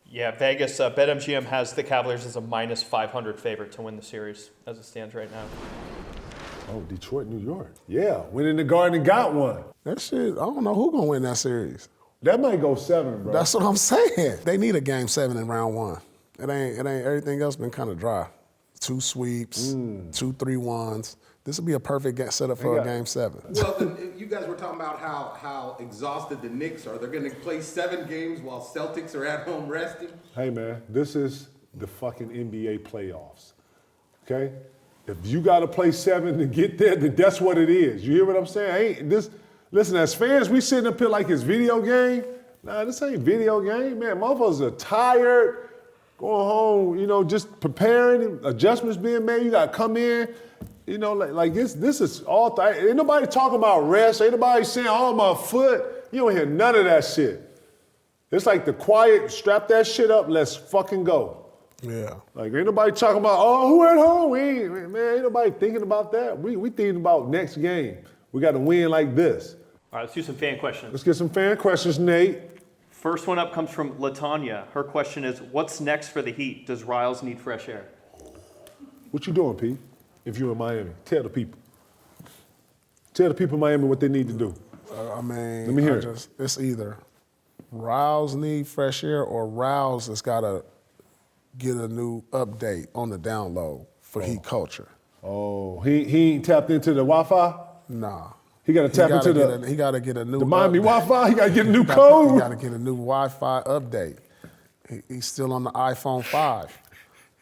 Yeah, Vegas, BetMGM has the Cavaliers as a minus 500 favorite to win the series as it stands right now. Oh, Detroit, New York. Yeah, went in the Garden and got one. That shit, I don't know who's going to win that series. That might go 7, bro. That's what I'm saying. They need a game 7 in round 1. It ain't everything else been kind of dry. 2 sweeps, 2 3-1s. This would be a perfect setup for a game 7. Well, you guys were talking about how exhausted the Knicks are. They're going to play 7 games while Celtics are at home resting. Hey, man, this is the fucking NBA playoffs, okay? If you got to play 7 to get there, then that's what it is. You hear what I'm saying? Listen, as fans, we sitting up here like it's video game. Nah, this ain't video game, man. Motherfuckers are tired, going home, just preparing, adjustments being made. You got to come in. Like this is all. Ain't nobody talking about rest. Ain't nobody saying, "Oh, my foot." You don't hear none of that shit. It's like the quiet. Strap that shit up. Let's fucking go. Yeah. Like ain't nobody talking about, "Oh, who at home?" Ain't nobody thinking about that. We thinking about next game. We got to win like this. All right, let's do some fan questions. Let's get some fan questions, Nate. First one up comes from Latanya. Her question is, "What's next for the Heat? Does Riles need fresh air?" What you doing, Pete? If you're in Miami, tell the people. Tell the people in Miami what they need to do. Let me hear it. It's either Riles need fresh air or Riles has got to get a new update on the download for Heat culture. Oh, he ain't tapped into the Wi-Fi? Nah. He got to tap into he got to get a new the Miami Wi-Fi. He got to get a new He code. got to get a new Wi-Fi update. He's still on the iPhone 5.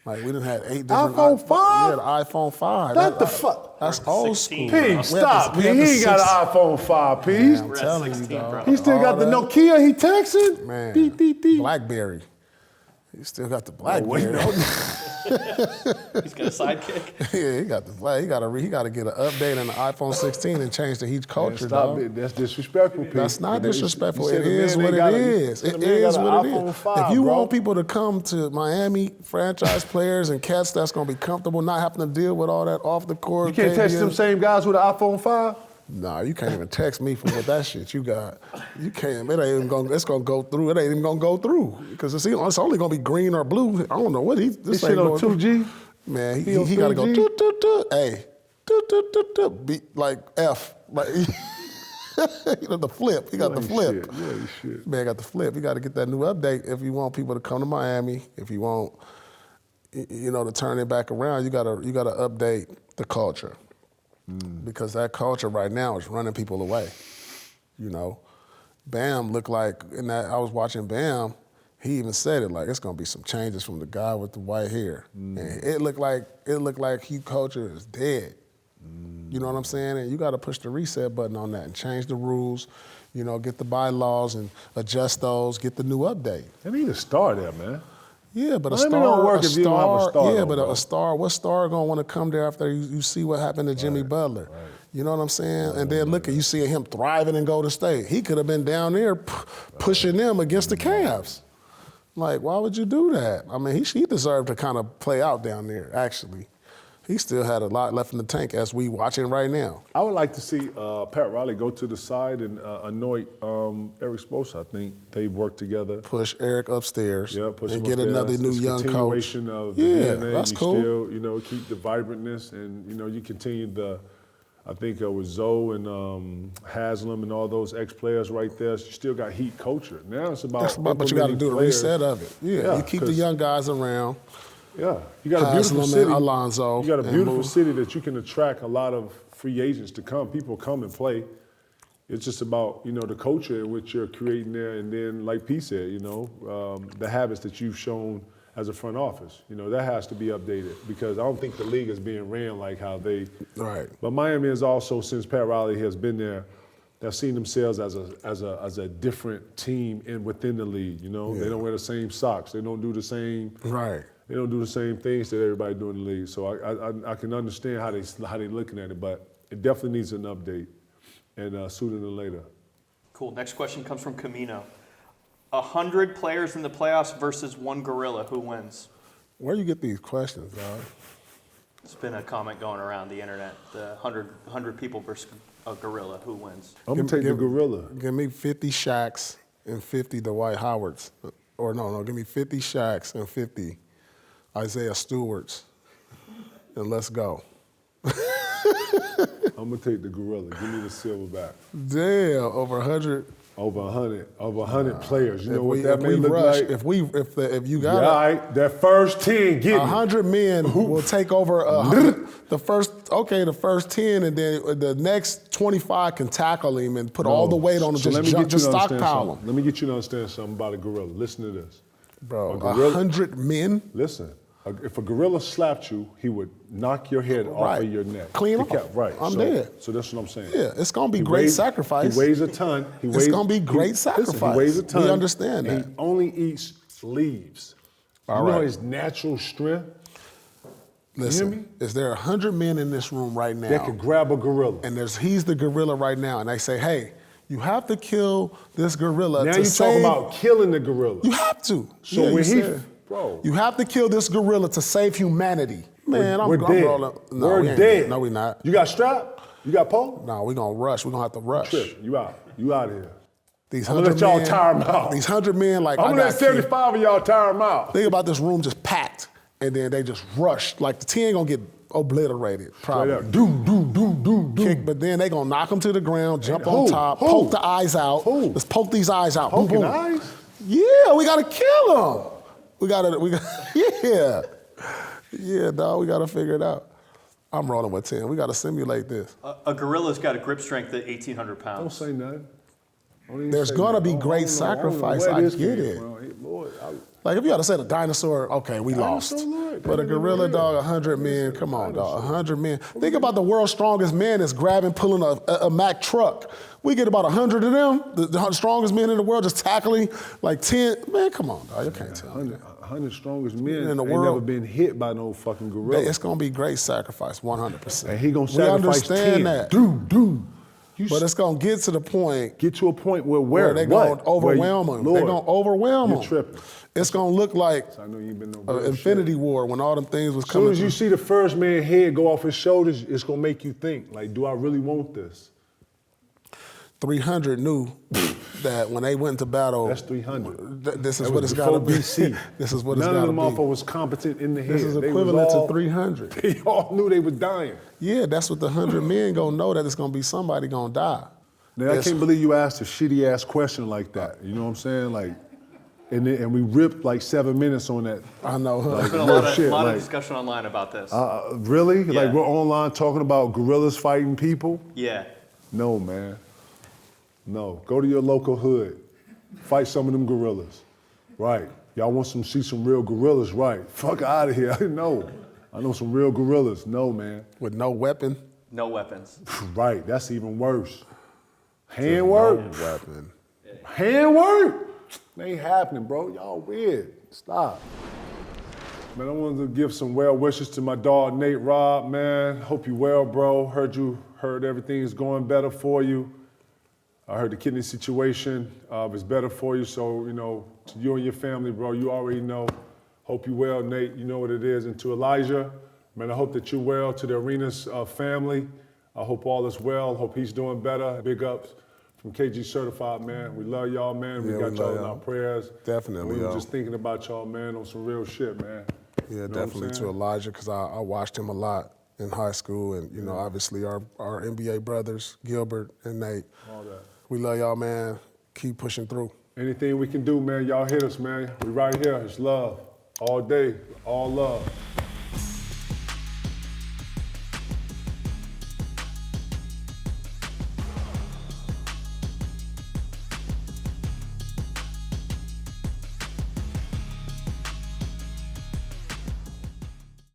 Like we done had 8 different iPhone 5? Yeah, the iPhone 5. What the fuck? That's old 16, school. bro. P, stop, P. He ain't got an iPhone 5, P. Man, I'm We're at telling you, 16, dog. bro. He still got the Nokia he texting? Man, Beep, beep, beep. BlackBerry. He still got the BlackBerry. He's got a sidekick. Yeah, he got the Black. He got to get an update on the iPhone 16 and change the heat culture, Stop dog. it. That's disrespectful, P. That's not disrespectful. You It said the is man what ain't got it a- is. you said It the man is got what an it iPhone is. 5, If you bro. want people to come to Miami, franchise players and cats that's going to be comfortable, not having to deal with all that off the court. You can't text KBS. them same guys with an iPhone 5? Nah, you can't even text me from what that shit you got. You can't. It ain't even gonna. It's gonna go through. It ain't even gonna go through because it's only gonna be green or blue. I don't know what This ain't shit on going through. 2G? Man, He on he gotta go. 3G? Toot, toot, toot. Hey, toot, toot, toot, toot. Be like F. Like you know the flip. He got You the ain't flip. shit. You ain't shit. Man, got the flip. You got to get that new update if you want people to come to Miami. If you want, to turn it back around, you gotta update the culture because that culture right now is running people away. You know, Bam looked like in that. I was watching Bam. He even said it like it's gonna be some changes from the guy with the white hair, and it looked like Hugh culture is dead. You know what I'm saying? And you got to push the reset button on that and change the rules. You know, get the bylaws and adjust those. Get the new update. They need a star there, man. Yeah, but a Miami star don't work if you don't have a star, Yeah, though, but bro. a star. What star gonna want to come there after you see what happened to Jimmy Butler? right. You know what I'm saying? And then look at you seeing him thriving in Golden State. He could have been down there pushing them against the Cavs. Like, why would you do that? I mean, he deserved to kind of play out down there, actually. He still had a lot left in the tank as we watching right now. I would like to see Pat Riley go to the side and anoint Eric Spoelstra. I think they've worked together. Push Eric upstairs Yeah, push and him get up there. another new It's young coach. continuation of the Yeah, DNA. that's you cool. Still, keep the vibrantness and, you continue the, I think with Zoe and Haslam and all those ex-players right there, you still got heat culture. Now it's about But you got to do the implementing players. reset of it. Yeah, you keep the 'cause- young guys around. Yeah, you got a beautiful Haslam city. and Alonzo You got a and beautiful Mo. city that you can attract a lot of free agents to come. People come and play. It's just about the culture in which you're creating there, and then like P said, the habits that you've shown as a front office. That has to be updated because I don't think the league is being ran like how they. Right. But Miami is also, since Pat Riley has been there, they've seen themselves as a different team within the league. They don't wear the same socks. They don't do the same. Right. They don't do the same things that everybody do in the league. So I can understand how they looking at it, but it definitely needs an update, and sooner than later. Cool. Next question comes from Camino. 100 players in the playoffs versus one gorilla. Who wins? Where you get these questions, dog? It's been a comment going around the internet. The 100 people versus a gorilla. Who wins? I'm gonna take the gorilla. Give me 50 Shaqs and 50 Dwight Howards. Or no, give me 50 Shaqs and 50 Isaiah Stewarts. And let's go. I'm gonna take the gorilla. Give me the silverback. Damn, over 100. Over 100 players. You know what If that may look rush, like? if you Yeah, got all right. That first 10, get 100 men will take over the first 10, and then the next 25 can tackle him and put all the weight on him. Just stockpile him. Let me get you to understand something about a gorilla. Listen to this. Bro, A gorilla- 100 men? Listen. If a gorilla slapped you, he would knock your head off Right. of your neck. Clean He off. kept- Right. I'm so, dead. So that's what I'm saying. Yeah, it's gonna be He great weighs- sacrifice. He weighs a ton. It's gonna be great Listen, sacrifice. he weighs a We ton. understand and that. He only eats leaves. All you know right. his natural strength? Listen, hear me? is there 100 men in this room right now? That could grab a gorilla. And he's the gorilla right now, and they say, hey, you have to kill this gorilla Now to you're save. talking about killing the gorilla. You have to. So Yeah, when you he, said. bro, You have to kill this gorilla to save humanity. Man, we're dead. rolling. No, we're we ain't dead. No, we not. You got strapped? You got pole? No, we're gonna rush. We're gonna have to rush. Trip. You out. You out of here. These I'm gonna 100 let y'all men, tire him out. These 100 men, like I'm I gonna let got killed. 75 of y'all tire him out. Think about this room just packed, and then they just rush. Like the team gonna get obliterated, probably. Straight up. Doom. Kick, but then they gonna knock them to the ground, jump Who? on top, Who? poke the eyes out. Who? Let's poke these eyes out. Boom, Poking boom. eyes? Yeah, we gotta kill them. Yeah, dog, we gotta figure it out. I'm rolling with 10. We gotta simulate this. A gorilla's got a grip strength at 1,800 Don't pounds. say nothing. Don't even There's say gonna nothing. be great I don't know sacrifice. where I this get came it. from. Lord Lord. Like, if you had to say the dinosaur, okay, we lost. Lord, But a gorilla, dog, 100 men, come on, dog, 100 men. Think about the world's strongest man that's grabbing, pulling a Mack truck. We get about 100 of them, the strongest men in the world, just tackling like 10. Man, come on, dog, you can't tell me. 100 strongest men In the ain't world. never been hit by no fucking gorilla. It's going to be great sacrifice, 100%. And he gonna We sacrifice understand 10. that. Dude. But it's going to get to the point Get to a point where they're going to overwhelm him. They're going to overwhelm You're him. tripping. It's going to look like I know you ain't been no an bullshit. Infinity War when all them things was As coming soon as you through. see the first man's head go off his shoulders, it's gonna make you think, like, do I really want this? 300 knew that when they went into battle, That's 300. This is That what was it's got to before be. BC. This is what it's None got of to them be. motherfuckers was competent in the head. This is They was equivalent all- to 300. They all knew they was dying. Yeah, that's what the 100 men gonna know, that it's gonna be somebody gonna die. Now, I can't believe you asked a shitty ass question like that. You know what I'm saying? Like, and we ripped like 7 minutes on that. I know. Like, There's been a real lot of, shit, lot of like, discussion online about this. Really? Yeah. Like, we're online talking about gorillas fighting people? Yeah. No, man. No. Go to your local hood. Fight some of them gorillas. Right. Y'all want see some real gorillas? Right. Fuck out of here. No. I know some real gorillas. No, man. With no weapon. No weapons. Right. That's even worse. Hand work. No weapon. Hand work. It ain't happening, bro. Y'all weird. Stop. Man, I wanted to give some well wishes to my dog, Nate Robb, man. Hope you well, bro. Heard everything's going better for you. I heard the kidney situation is better for you. So, you know, to you and your family, bro, you already know. Hope you well, Nate. You know what it is. And to Elijah, man, I hope that you're well. To the Arenas family, I hope all is well. Hope he's doing better. Big ups from KG Certified, man. We love y'all, man. We Yeah, got we y'all love in our y'all. prayers. Definitely, We were y'all. just thinking about y'all, man, on some real shit, man. Yeah, Know what I'm definitely to saying? Elijah, because I watched him a lot in high school, and you know, obviously our NBA brothers, Gilbert and Nate. All that. We love y'all, man. Keep pushing through. Anything we can do, man, y'all hit us, man. We right here. It's love. All day. All love.